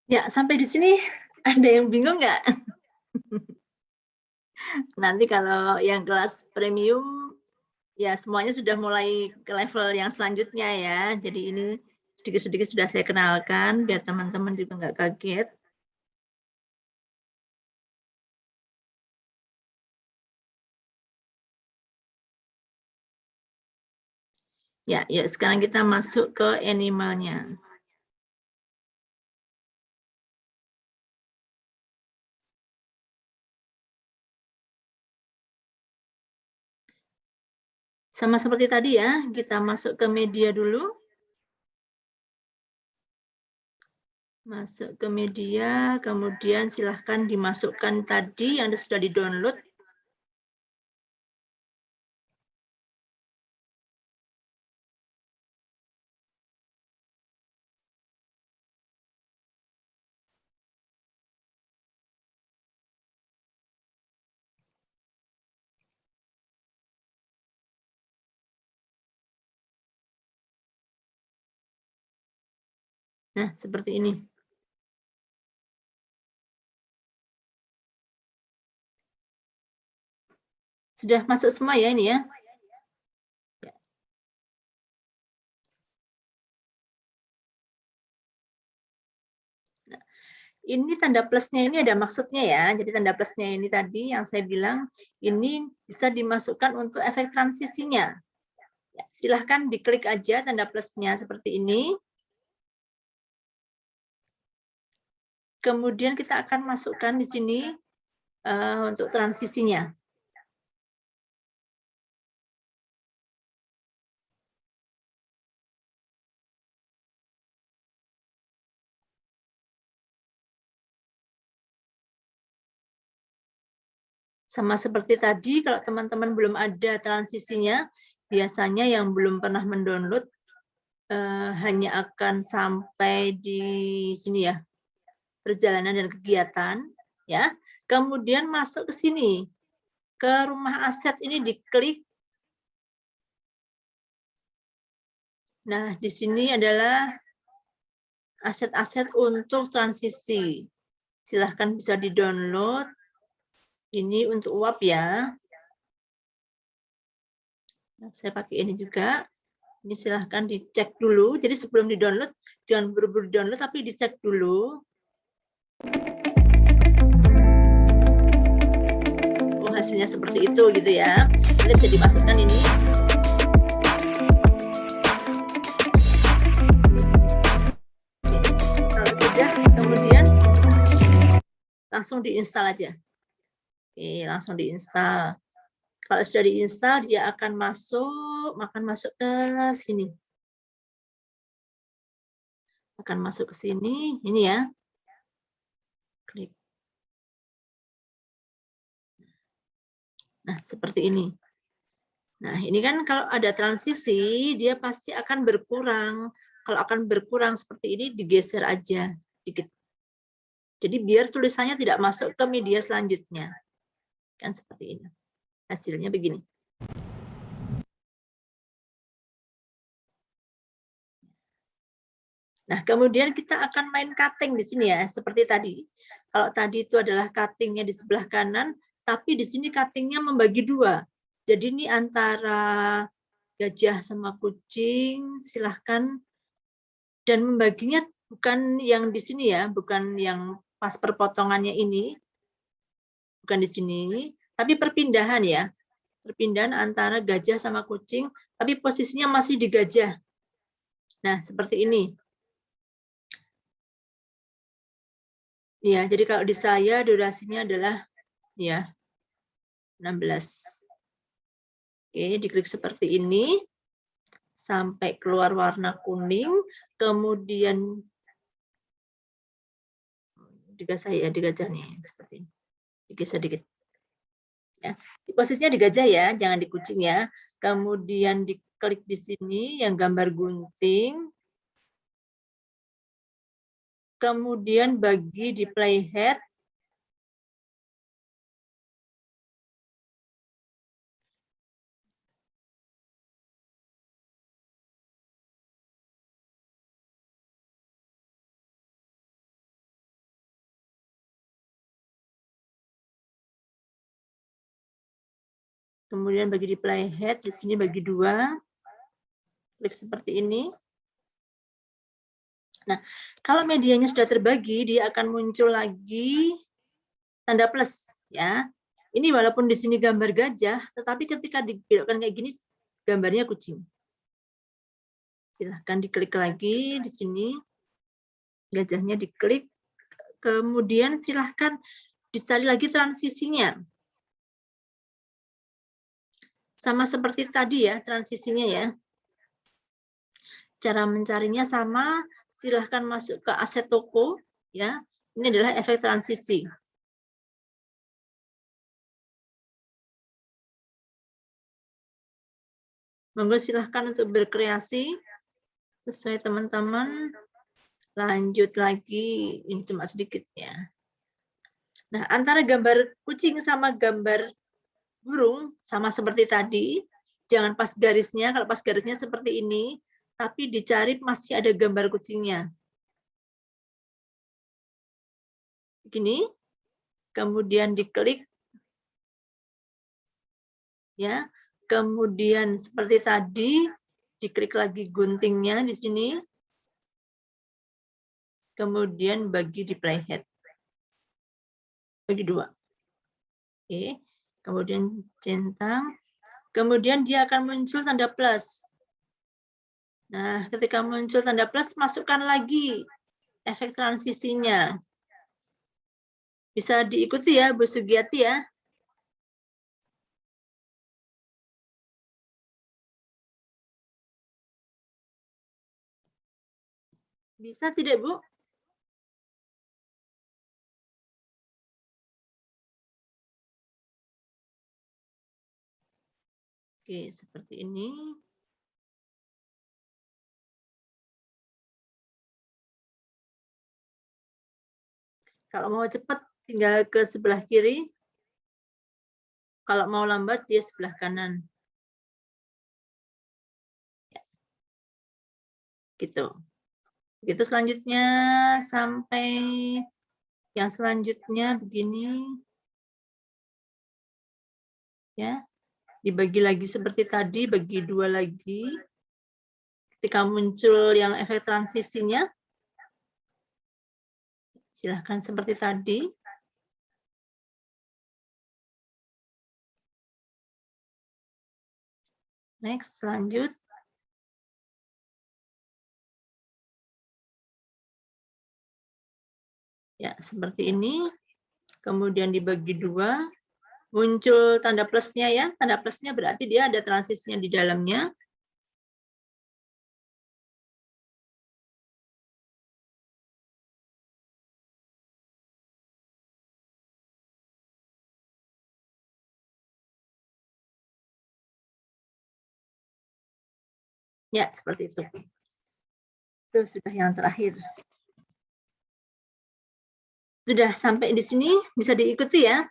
Ya, sampai di sini ada yang bingung nggak? Nanti kalau yang kelas premium, ya semuanya sudah mulai ke level yang selanjutnya ya. Jadi ini sedikit-sedikit sudah saya kenalkan, biar teman-teman juga nggak kaget. Ya, yuk sekarang kita masuk ke animalnya. Sama seperti tadi ya, kita masuk ke media dulu. Masuk ke media, kemudian silahkan dimasukkan tadi yang sudah di-download. Nah, seperti ini. Sudah masuk semua ya ini ya? Nah, ini tanda plusnya ini ada maksudnya ya. Jadi tanda plusnya ini tadi yang saya bilang, ini bisa dimasukkan untuk efek transisinya. Ya, silahkan diklik aja tanda plusnya seperti ini. Kemudian kita akan masukkan di sini untuk transisinya. Sama seperti tadi, kalau teman-teman belum ada transisinya, biasanya yang belum pernah mendownload hanya akan sampai di sini ya, perjalanan dan kegiatan, ya. Kemudian masuk ke sini, ke rumah aset ini diklik, Nah, di sini adalah aset-aset untuk transisi. Silahkan bisa di-download. Ini untuk uap ya. Nah, saya pakai ini juga. Ini silahkan dicek dulu. Jadi sebelum di-download, jangan buru-buru download, tapi dicek dulu. Oh, hasilnya seperti itu gitu ya. Nanti bisa dimasukkan ini. Kalau sudah, kemudian langsung diinstal aja. Oke, langsung diinstal. Kalau sudah diinstal, dia akan masuk ke sini. Akan masuk ke sini, ini ya. Klik. Nah, seperti ini. Nah, ini kan kalau ada transisi, dia pasti akan berkurang. Kalau akan berkurang seperti ini, digeser aja sedikit. Jadi biar tulisannya tidak masuk ke media selanjutnya. Kan seperti ini. Hasilnya begini. Nah, kemudian kita akan main cutting di sini ya, seperti tadi. Kalau tadi itu adalah cuttingnya di sebelah kanan, tapi di sini cuttingnya membagi dua. Jadi ini antara gajah sama kucing, silahkan. Dan membaginya bukan yang di sini ya, bukan yang pas perpotongannya ini, bukan di sini, tapi perpindahan ya. Perpindahan antara gajah sama kucing, tapi posisinya masih di gajah. Nah, seperti ini. Ya, jadi kalau di saya durasinya adalah ya 16. Oke, diklik seperti ini sampai keluar warna kuning, kemudian digeser ya, di gajahnya seperti ini. Digeser dikit. Ya, posisinya di gajah ya, jangan di kucing ya. Kemudian diklik di sini yang gambar gunting. Kemudian bagi di playhead. Kemudian bagi di playhead, di sini bagi dua. Klik seperti ini. Nah, kalau medianya sudah terbagi, dia akan muncul lagi tanda plus ya. Ini walaupun di sini gambar gajah, tetapi ketika dibelokkan kayak gini gambarnya kucing. Silahkan diklik lagi di sini. Gajahnya diklik. Kemudian silahkan dicari lagi transisinya. Sama seperti tadi ya, transisinya ya. Cara mencarinya sama, silahkan masuk ke aset toko ya. Ini adalah efek transisi. Monggo silahkan untuk berkreasi sesuai teman-teman. Lanjut lagi, ini cuma sedikit ya. Nah, antara gambar kucing sama gambar burung sama seperti tadi. Jangan pas garisnya, kalau pas garisnya seperti ini, tapi dicari masih ada gambar kucingnya. Begini, kemudian diklik, ya. Kemudian seperti tadi, diklik lagi guntingnya di sini. Kemudian bagi di playhead. Bagi dua. Oke. Kemudian centang. Kemudian dia akan muncul tanda plus. Nah, ketika muncul tanda plus, masukkan lagi efek transisinya. Bisa diikuti ya, Bu Sugiyati ya. Bisa tidak, Bu? Oke, seperti ini. Kalau mau cepat, tinggal ke sebelah kiri. Kalau mau lambat, dia sebelah kanan. Gitu. Begitu selanjutnya sampai yang selanjutnya begini. Ya. Dibagi lagi seperti tadi, bagi 2 lagi. Ketika muncul yang efek transisinya, silahkan seperti tadi. Next, lanjut. Ya, seperti ini. Kemudian dibagi 2. Muncul tanda plusnya ya. Tanda plusnya berarti dia ada transisinya di dalamnya. Ya, seperti itu. Itu sudah yang terakhir. Sudah sampai di sini, bisa diikuti ya.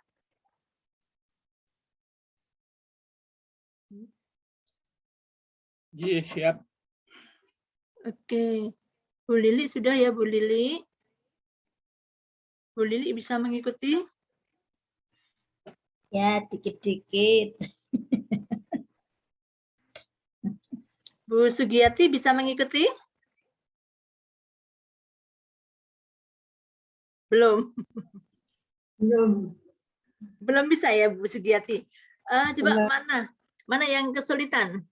Ji, siap. Oke. Bu Lili sudah ya, Bu Lili. Bu Lili bisa mengikuti? Ya, dikit-dikit. Bu Sugiyati bisa mengikuti? Belum. Belum. Belum bisa ya, Bu Sugiyati. Coba Belum. mana yang kesulitan?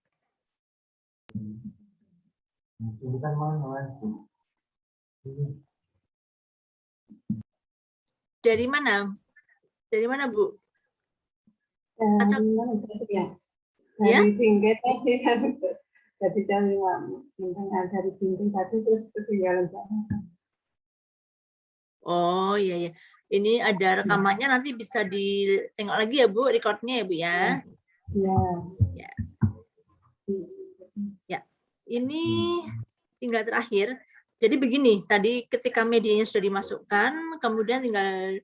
Dari mana? Dari mana, Bu? Atau Mana tadi ya? ya? Dari pinggir tadi kan. Jadi dari dari pinggir tadi terus ketinggalan sana. Oh iya ya. Ini ada rekamannya, nanti bisa ditengok lagi ya, Bu, recordnya ya, Bu ya. Ya. Ya. Ya. Ini tinggal terakhir. Jadi begini, tadi ketika medianya sudah dimasukkan, kemudian tinggal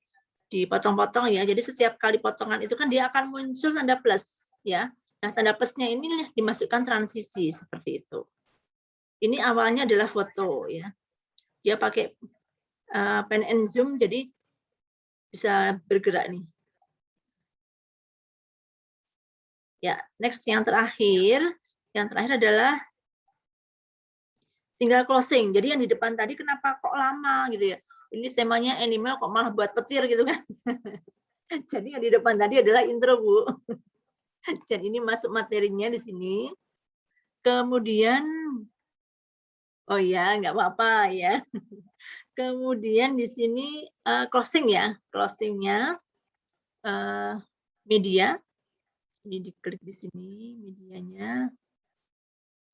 dipotong-potong ya. Jadi setiap kali potongan itu kan dia akan muncul tanda plus ya. Nah, tanda plusnya ini dimasukkan transisi seperti itu. Ini awalnya adalah foto ya. Dia pakai pen and zoom, jadi bisa bergerak nih. Ya, next yang terakhir adalah tinggal closing. Jadi yang di depan tadi kenapa kok lama gitu ya? Ini temanya animal kok malah buat petir gitu kan? Jadi yang di depan tadi adalah intro, Bu. Dan ini masuk materinya di sini. Kemudian, oh ya, nggak apa-apa ya. Kemudian di sini closing ya, closingnya media. Ini diklik di sini medianya.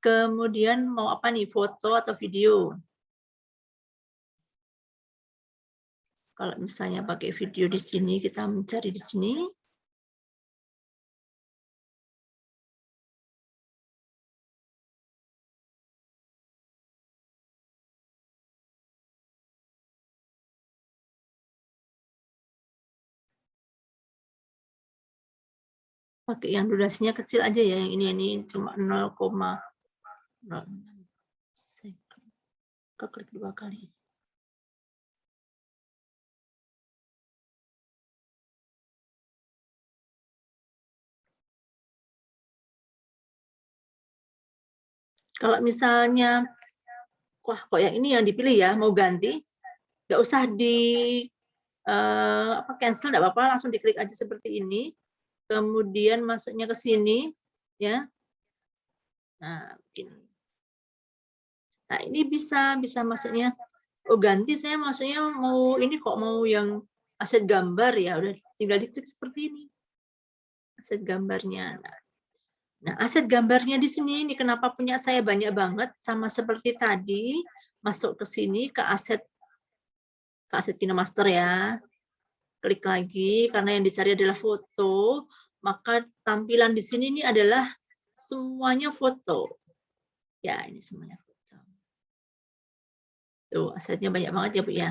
Kemudian mau apa nih, foto atau video? Kalau misalnya pakai video di sini, kita mencari di sini. Pakai yang durasinya kecil aja ya, yang ini cuma 0,06 second. Klik 2 kali. Kalau misalnya, wah kok yang ini yang dipilih ya, mau ganti, nggak usah di cancel, nggak apa-apa, langsung diklik aja seperti ini. Kemudian masuknya ke sini, ya. Nah, begini. Nah, ini bisa masuknya. Oh, ganti saya maksudnya mau ini kok mau yang aset gambar ya, udah tinggal diklik seperti ini. Aset gambarnya. Nah, aset gambarnya di sini ini kenapa punya saya banyak banget, sama seperti tadi, masuk ke sini ke aset KineMaster ya. Klik lagi karena yang dicari adalah foto, maka tampilan di sini ini adalah semuanya foto. Ya, ini semuanya foto. Tuh, asetnya banyak banget ya, Bu ya.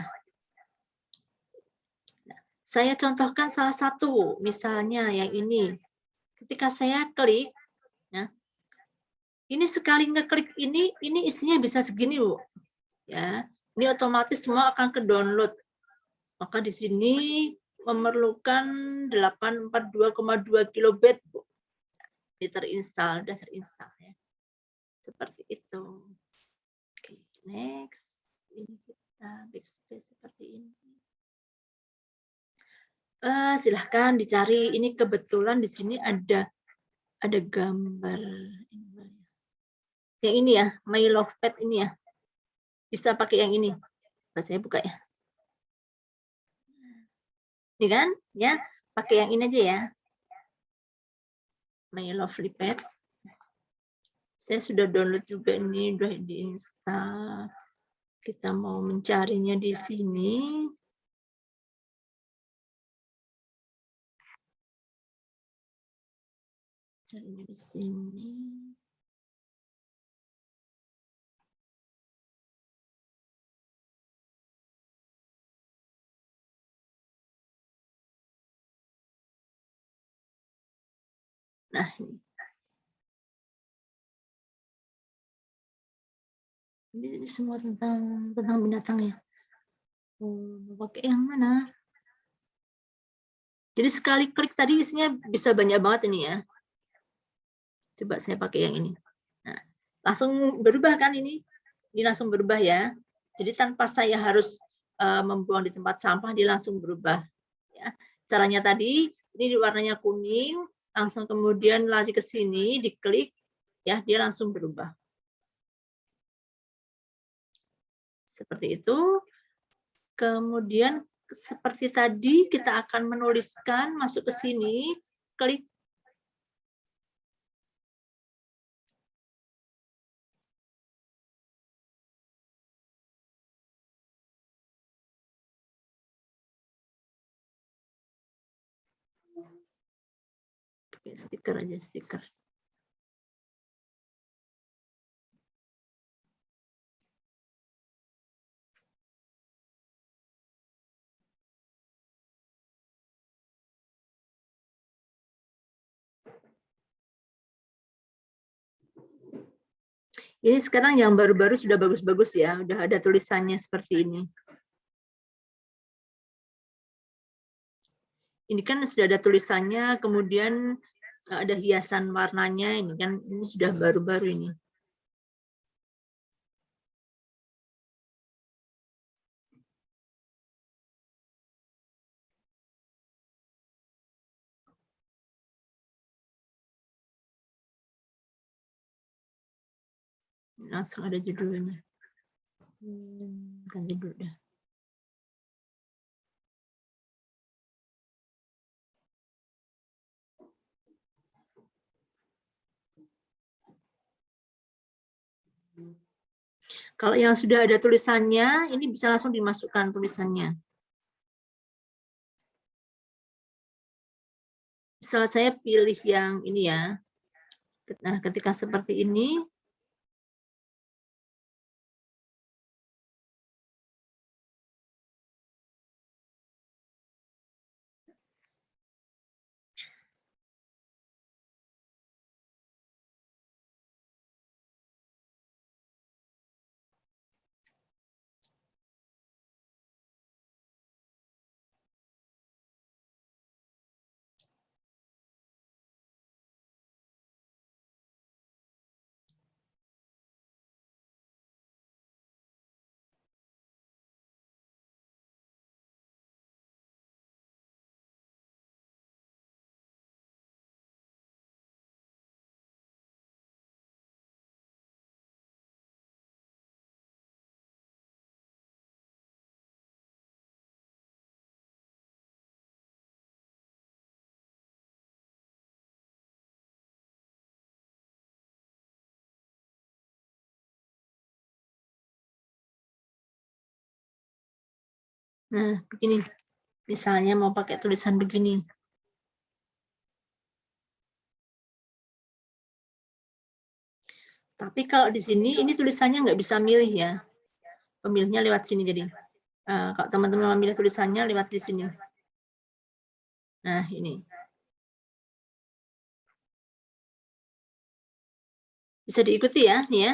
Nah, saya contohkan salah satu, misalnya yang ini. Ketika saya klik, ya, Ini sekali ngeklik ini isinya bisa segini, Bu. Ya, ini otomatis semua akan ke download. Maka di sini memerlukan 842,2 kilobit, Bu. Ini terinstall, sudah terinstall ya. Seperti itu. Oke, next. Ini kita backspace seperti ini. Silahkan dicari. Ini kebetulan di sini ada gambar yang ini ya, My Love Pad ini ya. Bisa pakai yang ini. Coba saya buka ya. Ini kan, ya, pakai yang ini aja ya. My Lovely Pad. Saya sudah download juga ini, udah diinstal. Kita mau mencarinya di sini. Carinya di sini. Nah, ini semua tentang binatang ya. Pakai yang mana? Jadi sekali klik tadi isinya bisa banyak banget ini ya. Coba saya pakai yang ini. Nah, langsung berubah kan ini? Ini langsung berubah ya. Jadi tanpa saya harus membuang di tempat sampah, dia langsung berubah. Ya. Caranya tadi, ini warnanya kuning, langsung kemudian lari ke sini, diklik, ya dia langsung berubah. Seperti itu. Kemudian seperti tadi kita akan menuliskan, masuk ke sini, klik. Pakai stiker aja, stiker. Ini sekarang yang baru-baru sudah bagus-bagus ya, udah ada tulisannya seperti ini. Ini kan sudah ada tulisannya, kemudian ada hiasan warnanya, ini kan ini sudah baru-baru ini. Langsung ada judulnya. Ganti dulu dah. Kalau yang sudah ada tulisannya, ini bisa langsung dimasukkan tulisannya. Misal saya pilih yang ini ya. Nah, ketika seperti ini, nah begini. Misalnya mau pakai tulisan begini. Tapi kalau di sini, ini tulisannya nggak bisa milih ya. Pemilihnya lewat sini jadi. Kalau teman-teman memilih tulisannya lewat di sini. Nah, ini. Bisa diikuti ya, nih ya.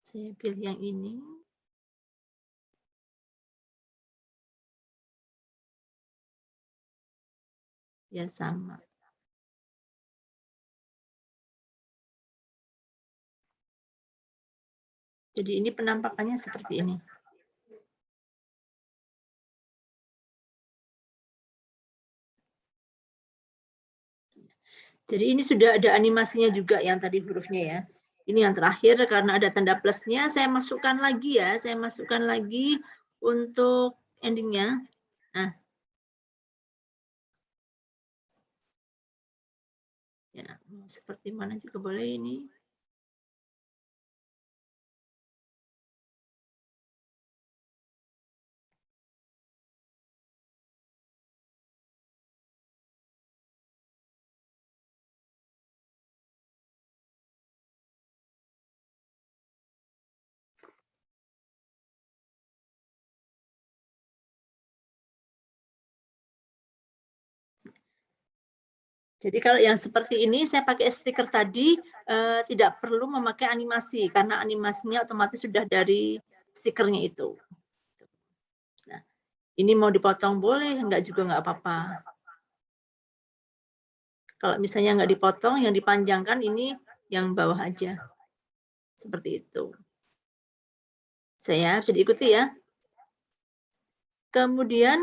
Saya pilih yang ini. Ya sama. Jadi ini penampakannya seperti ini. Jadi ini sudah ada animasinya juga yang tadi hurufnya ya. Ini yang terakhir karena ada tanda plusnya, saya masukkan lagi ya. Saya masukkan lagi untuk endingnya. Nah. Ya, seperti mana juga boleh ini. Jadi kalau yang seperti ini saya pakai stiker tadi tidak perlu memakai animasi karena animasinya otomatis sudah dari stikernya itu. Nah, ini mau dipotong boleh, enggak juga enggak apa-apa. Kalau misalnya enggak dipotong, yang dipanjangkan ini yang bawah aja. Seperti itu. Saya bisa diikuti ya. Kemudian,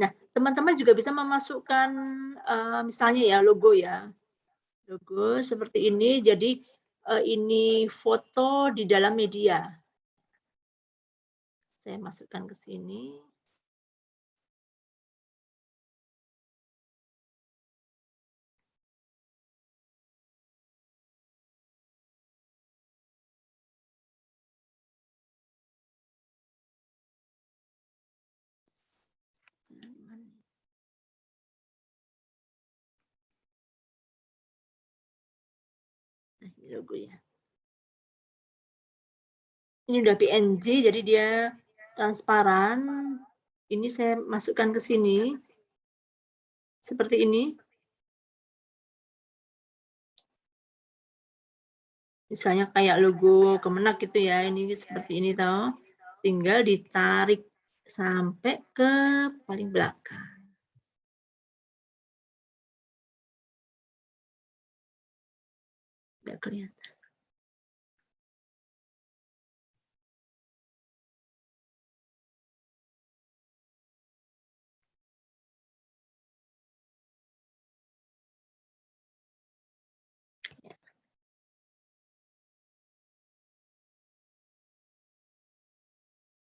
nah teman-teman juga bisa memasukkan misalnya ya logo ya. Logo seperti ini, jadi ini foto di dalam media. Saya masukkan ke sini. Nah, ini logonya. Ini udah PNG, jadi dia transparan. Ini saya masukkan ke sini. Seperti ini. Misalnya kayak logo Kemenak gitu ya, ini seperti ini tahu. Tinggal ditarik sampai ke paling belakang. Nggak kelihatan.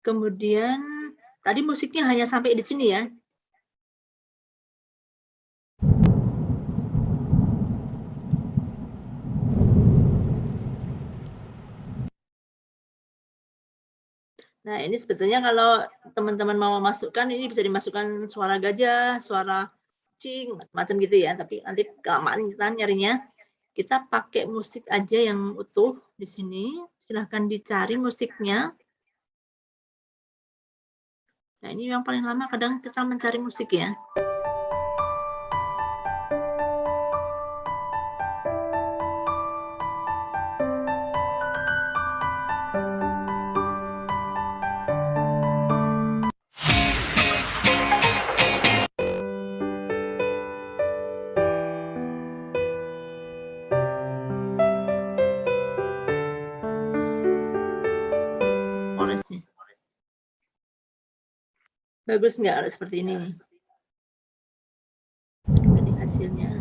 Kemudian tadi musiknya hanya sampai di sini ya. Nah, ini sebetulnya kalau teman-teman mau masukkan, ini bisa dimasukkan suara gajah, suara kucing, macam gitu ya. Tapi nanti kelamaan kita nyarinya, kita pakai musik aja yang utuh di sini. Silahkan dicari musiknya. Nah, ini yang paling lama kadang kita mencari musik ya. Bagus nggak kalau seperti ini? Kita lihat hasilnya.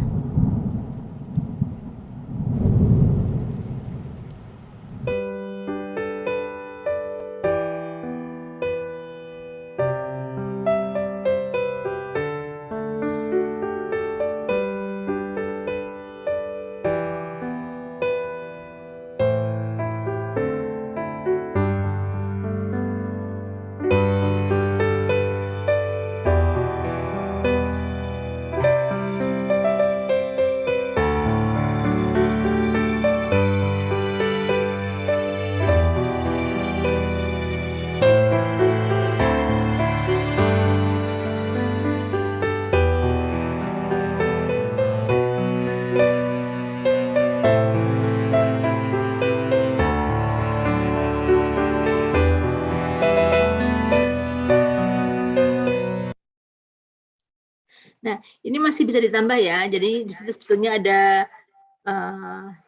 bisa ditambah ya. Jadi di situ sebetulnya ada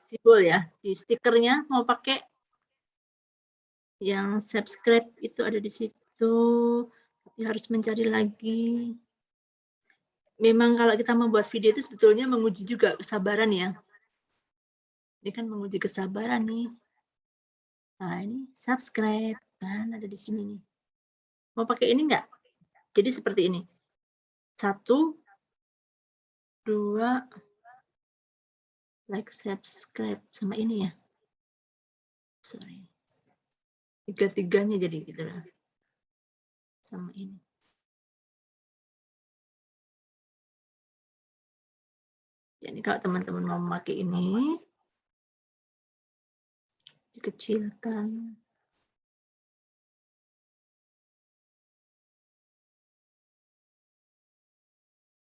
simbol ya. Di stikernya mau pakai yang subscribe itu ada di situ. Tapi harus mencari lagi. Memang kalau kita membuat video itu sebetulnya menguji juga kesabaran ya. Ini kan menguji kesabaran nih. Nah, ini subscribe kan ada di sini nih. Mau pakai ini enggak? Jadi seperti ini. 1, 2, like, subscribe sama ini ya. Sorry. 3-3-nya jadi gitu lah. Sama ini. Jadi kalau teman-teman mau memakai ini, dikecilkan.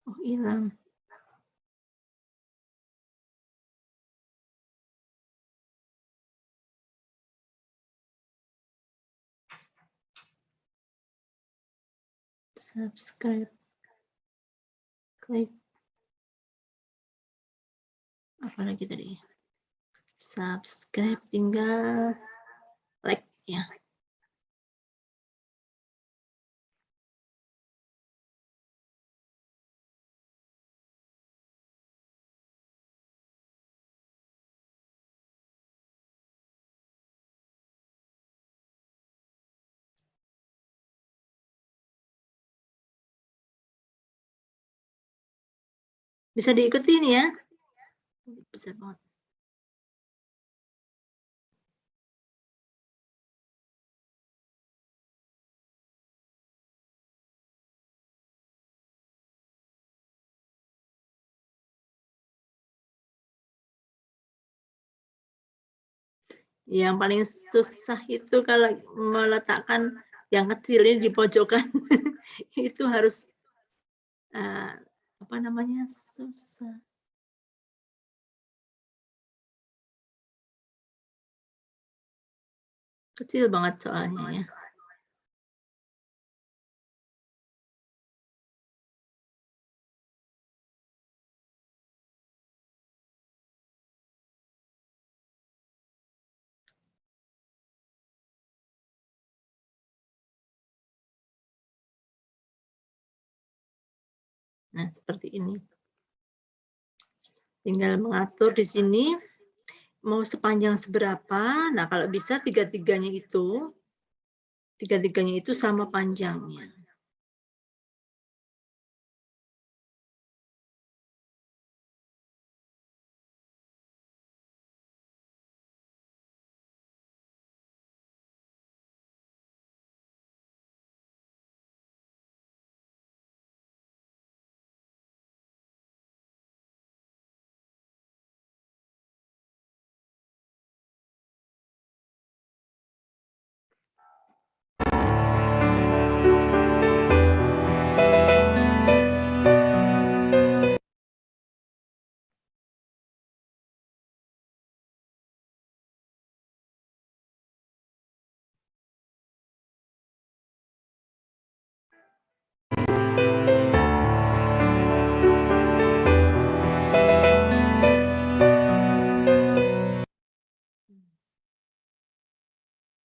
Oh, hilang. Subscribe. Klik. Apalagi tadi? Subscribe, tinggal like ya. Bisa diikuti ini ya. Besar banget. Yang paling susah itu kalau meletakkan yang kecil ini di pojokan. Itu harus apa namanya? Susah. Kecil banget soalnya ya. Nah, seperti ini. Tinggal mengatur di sini mau sepanjang seberapa. Nah, kalau bisa tiga-tiganya itu sama panjangnya.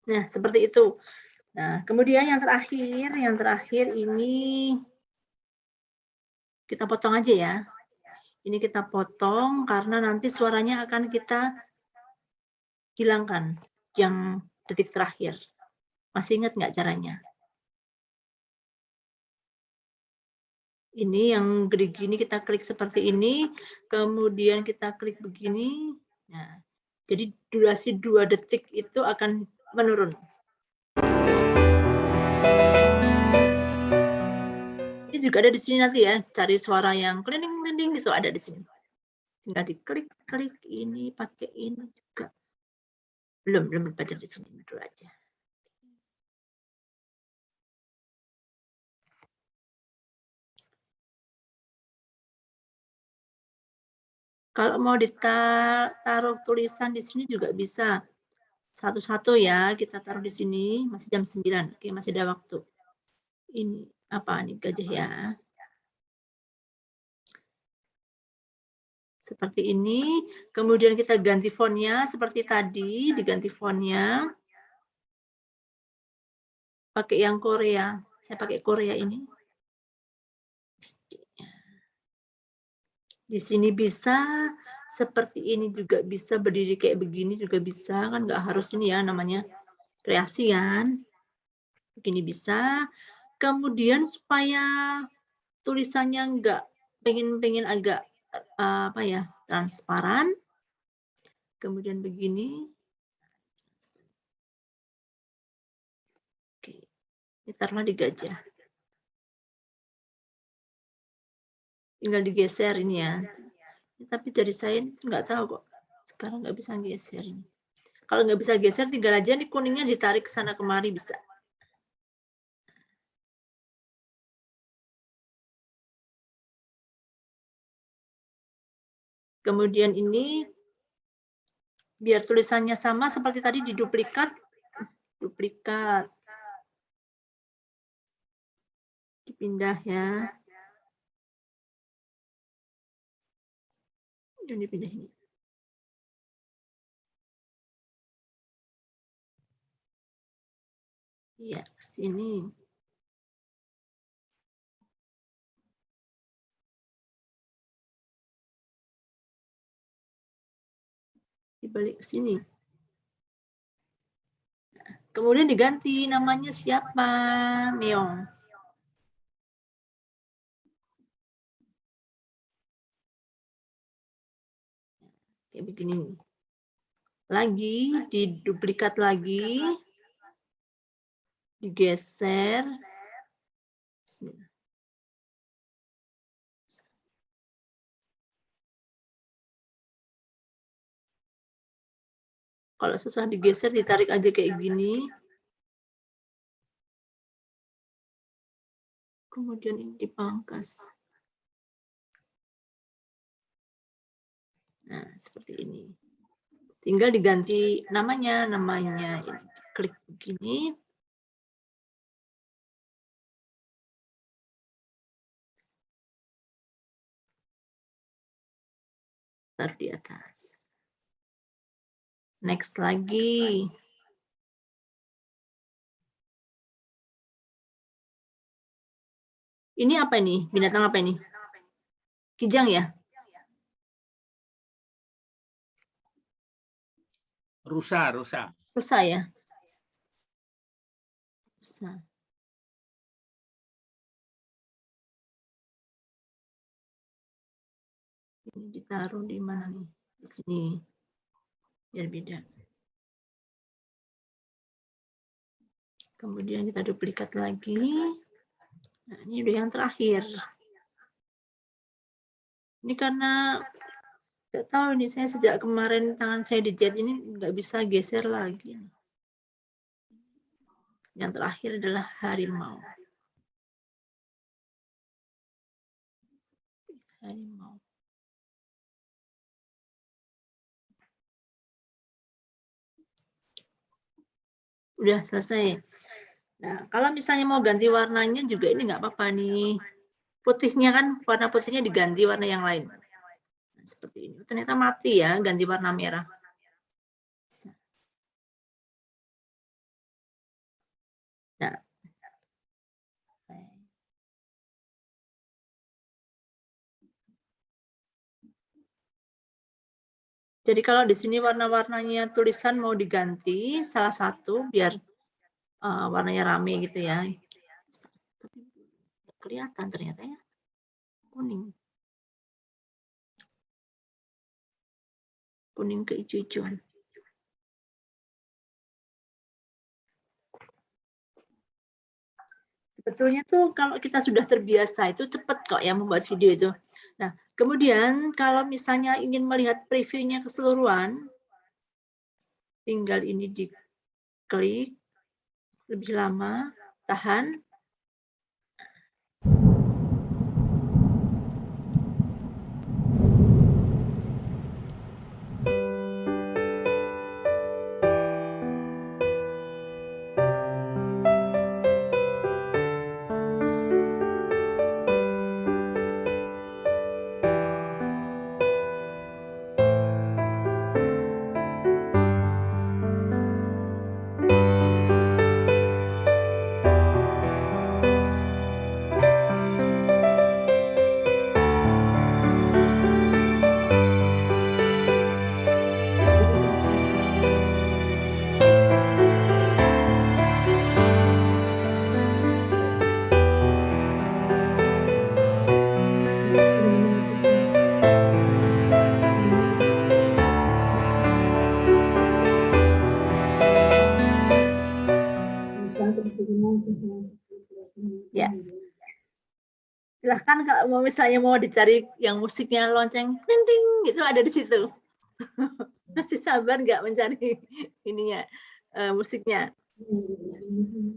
Nah, seperti itu. Nah, kemudian yang terakhir ini kita potong aja ya. Ini kita potong karena nanti suaranya akan kita hilangkan yang detik terakhir. Masih ingat nggak caranya? Ini yang gede gini kita klik seperti ini, kemudian kita klik begini. Nah, jadi durasi 2 detik itu akan menurun. Ini juga ada di sini nanti ya, cari suara yang klining-klining gitu ada di sini. Tinggal diklik-klik ini, pakai ini juga. Belum dibaca di sini dulu aja. Kalau mau ditaruh tulisan di sini juga bisa. Satu-satu ya, kita taruh di sini, masih jam 9. Oke, masih ada waktu. Ini apa nih gajah ya? seperti ini. Kemudian kita ganti fontnya seperti tadi, diganti fontnya. Pakai yang Korea. Saya pakai Korea ini. Di sini bisa, seperti ini juga bisa, berdiri kayak begini juga bisa, kan nggak harus ini ya, namanya kreasi kan. Begini bisa. Kemudian supaya tulisannya nggak pengen agak apa ya, transparan. Kemudian begini. Oke, ini taruhlah di gajah. Tinggal digeser ini ya. Tapi dari saya nggak tahu kok. Sekarang nggak bisa geser ini. Kalau nggak bisa geser, tinggal aja nih kuningnya ditarik ke sana kemari bisa. Kemudian ini biar tulisannya sama seperti tadi diduplikat, duplikat, dipindah ya. Dan dipindah ini. Iya, sini. Dibalik ke sini. Kemudian diganti namanya siapa? Meong. Kayak begini. Lagi, diduplikat lagi. Digeser. Bismillah. Kalau susah digeser, ditarik aja kayak gini. Kemudian ini dipangkas. Nah, seperti ini. Tinggal diganti namanya ini. Klik begini. Taruh di atas. Next lagi. Ini apa ini? Binatang apa ini? Kijang ya? Rusa, rusa. Rusa ya? Rusa. Ini ditaruh di mana nih? Di sini. Biar beda. Kemudian kita duplikat lagi. Nah, ini udah yang terakhir. Ini karena nggak tahu nih, saya sejak kemarin tangan saya dijahit ini nggak bisa geser lagi. Yang terakhir adalah harimau. Harimau. Udah selesai. Nah, kalau misalnya mau ganti warnanya juga ini nggak apa-apa nih. Putihnya kan, warna putihnya diganti warna yang lain. Nah, seperti ini. Ternyata mati ya, ganti warna merah. Nah. Jadi kalau di sini warna-warnanya tulisan mau diganti salah satu biar warnanya rame gitu ya. Kelihatan ternyata ya. Kuning. Kuning ke hijau-hijauan. Sebetulnya tuh kalau kita sudah terbiasa itu cepat kok ya membuat video itu. Nah, kemudian kalau misalnya ingin melihat previewnya keseluruhan, tinggal ini diklik lebih lama, tahan. Kan kalau mau misalnya mau dicari yang musiknya lonceng, ting ting, itu ada di situ. Masih sabar nggak mencari ininya musiknya?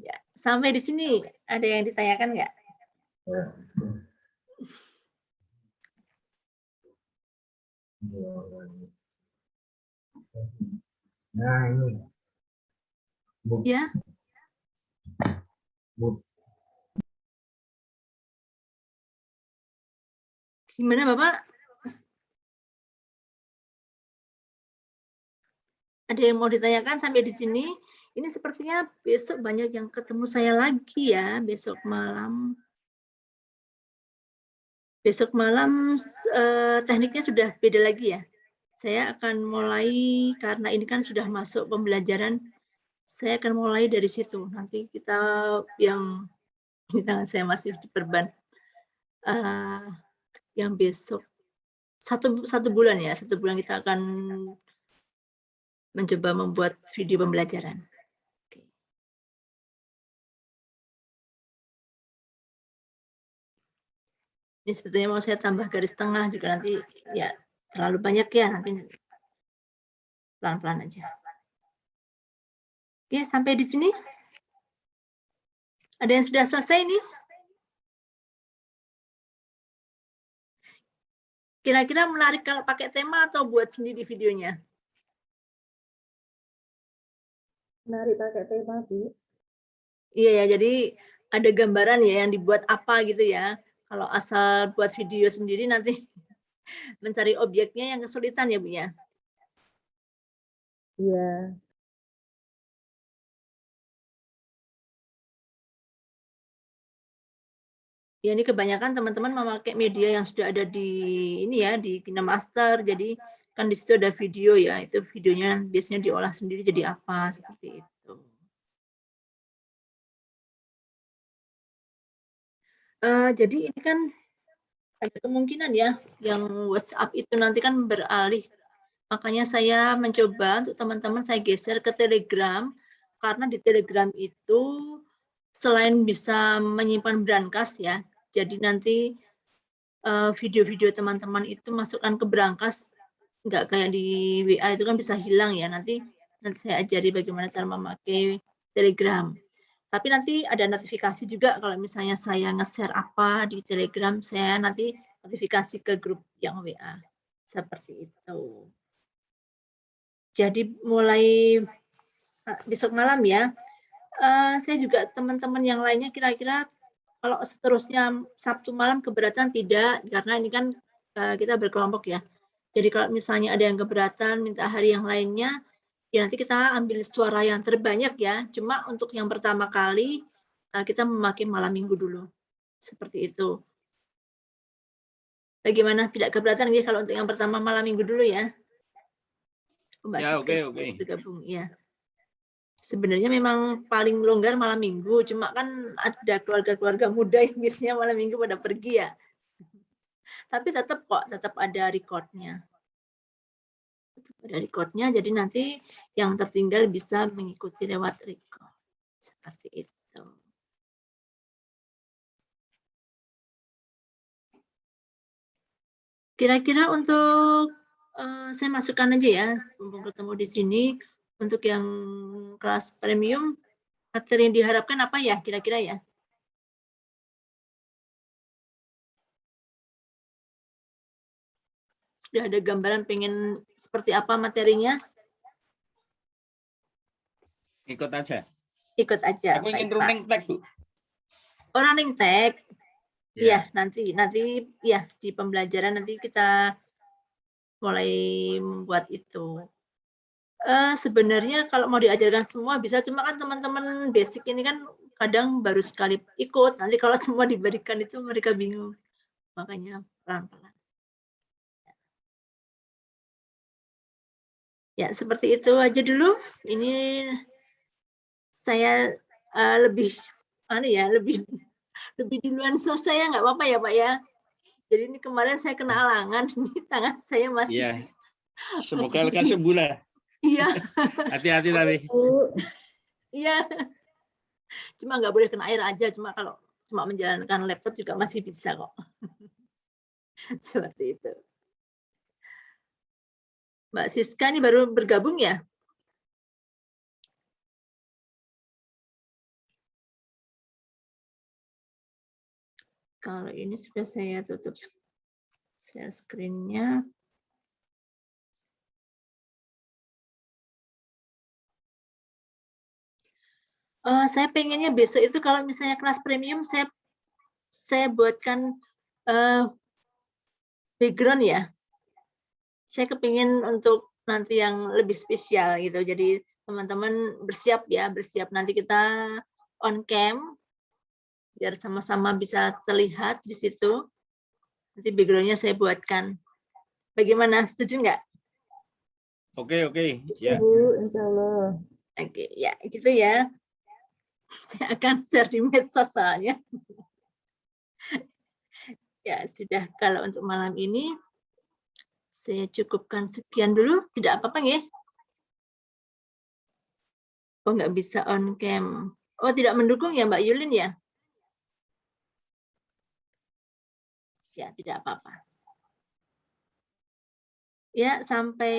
Ya, sampai di sini ada yang ditanyakan nggak? Nah, ini. Ya. Gimana Bapak? Ada yang mau ditanyakan sampai di sini? Ini sepertinya besok banyak yang ketemu saya lagi ya, besok malam. Besok malam tekniknya sudah beda lagi ya. Saya akan mulai, karena ini kan sudah masuk pembelajaran, saya akan mulai dari situ. Nanti kita yang di tangan saya masih diperban. Yang besok satu bulan ya, 1 bulan kita akan mencoba membuat video pembelajaran. Oke. Ini sebetulnya mau saya tambah garis tengah juga nanti ya terlalu banyak ya, nanti pelan-pelan aja. Oke, sampai di sini. Ada yang sudah selesai nih? Kira-kira menarik kalau pakai tema atau buat sendiri videonya? Menarik pakai tema, Bu. Iya ya, jadi ada gambaran ya yang dibuat apa gitu ya. Kalau asal buat video sendiri nanti mencari objeknya yang kesulitan ya Bu ya. Iya. Ya ini kebanyakan teman-teman memakai media yang sudah ada di ini ya, di KineMaster. Jadi kan di situ ada video ya, itu videonya biasanya diolah sendiri jadi apa seperti itu. Jadi ini kan ada kemungkinan ya, yang WhatsApp itu nanti kan beralih. Makanya saya mencoba untuk teman-teman saya geser ke Telegram, karena di Telegram itu selain bisa menyimpan brankas ya, jadi nanti video-video teman-teman itu masukkan ke brankas, nggak kayak di WA itu kan bisa hilang ya, nanti saya ajari bagaimana cara memakai Telegram. Tapi nanti ada notifikasi juga kalau misalnya saya nge-share apa di Telegram, saya nanti notifikasi ke grup yang WA. Seperti itu. Jadi mulai besok malam ya, saya juga teman-teman yang lainnya kira-kira kalau seterusnya Sabtu malam keberatan tidak, karena ini kan kita berkelompok ya. Jadi kalau misalnya ada yang keberatan minta hari yang lainnya, ya nanti kita ambil suara yang terbanyak ya. Cuma untuk yang pertama kali kita memakai malam minggu dulu. Seperti itu. Bagaimana, tidak keberatan ya kalau untuk yang pertama malam minggu dulu ya? Mbak Ya, Siska oke. bergabung ya. Sebenarnya memang paling longgar malam minggu, cuma kan ada keluarga-keluarga muda yang biasanya malam minggu pada pergi ya. Tapi tetap ada recordnya. Tetap ada recordnya, jadi nanti yang tertinggal bisa mengikuti lewat record. Seperti itu. Kira-kira untuk saya masukkan aja ya, mumpung ketemu di sini. Untuk yang kelas premium, materi yang diharapkan apa ya kira-kira ya? Sudah ada gambaran pengen seperti apa materinya? Ikut aja. Ikut aja. Aku ingin baik, Pak. running tag, Bu. Oh, running tag. Ya. Iya, nanti ya di pembelajaran nanti kita mulai membuat itu. Sebenarnya kalau mau diajarkan semua bisa, cuma kan teman-teman basic ini kan kadang baru sekali ikut, nanti kalau semua diberikan itu mereka bingung. Makanya pelan-pelan. Ya, seperti itu aja dulu. Ini saya lebih duluan selesai ya, nggak apa-apa ya Pak ya. Jadi ini kemarin saya kena halangan, ini tangan saya masih. Iya. Semoga lekas sembuh lah. Iya. Hati-hati tapi. Iya. Cuma nggak boleh kena air aja, cuma kalau cuma menjalankan laptop juga masih bisa kok. Seperti itu. Mbak Siska ini baru bergabung ya? Kalau ini sudah saya tutup share screen-nya. Saya pengennya besok itu kalau misalnya kelas premium saya buatkan background ya. Saya kepingin untuk nanti yang lebih spesial gitu. Jadi teman-teman bersiap ya, bersiap nanti kita on cam biar sama-sama bisa terlihat di situ. Nanti background-nya saya buatkan. Bagaimana? Setuju nggak? Oke, ya. Bu, insya Allah. Oke, ya gitu ya. Saya akan share di medsos soalnya. Ya sudah, kalau untuk malam ini saya cukupkan sekian dulu. Tidak apa-apa ya? Oh nggak bisa on cam. Oh tidak mendukung ya Mbak Yulin ya? Ya tidak apa-apa. Ya sampai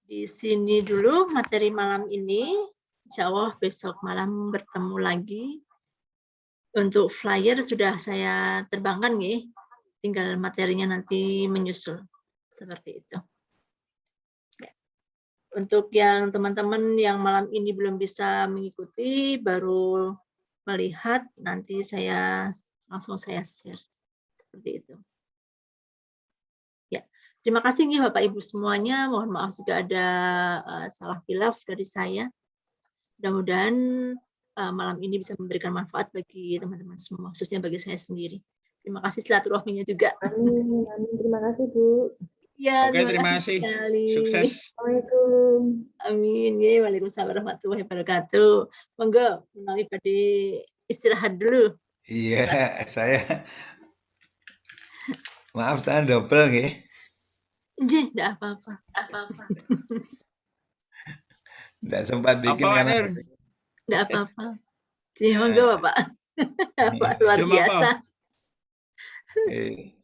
di sini dulu materi malam ini. Insya Allah besok malam bertemu lagi. Untuk flyer sudah saya terbangkan ya. Tinggal materinya nanti menyusul. Seperti itu. Ya. Untuk yang teman-teman yang malam ini belum bisa mengikuti, baru melihat, nanti langsung saya share. Seperti itu. Ya, terima kasih nih Bapak Ibu semuanya. Mohon maaf jika ada salah khilaf dari saya. Mudah-mudahan malam ini bisa memberikan manfaat bagi teman-teman semua, khususnya bagi saya sendiri. Terima kasih silaturahminya juga. Amin, amin. Terima kasih, Bu. Ya, Oke, terima kasih. sekali. Sukses. Assalamualaikum. Amin. Ya, waalaikumsalam warahmatullahi wabarakatuh. Monggo, menawi pada istirahat dulu. Iya, saya maaf saya double nggih. Nggih, enggak apa-apa. Nggak sempat bikin Apa, karena Nur? Enggak apa-apa. Monggo, Bapak. Bapak luar Cuma apa? biasa. eh,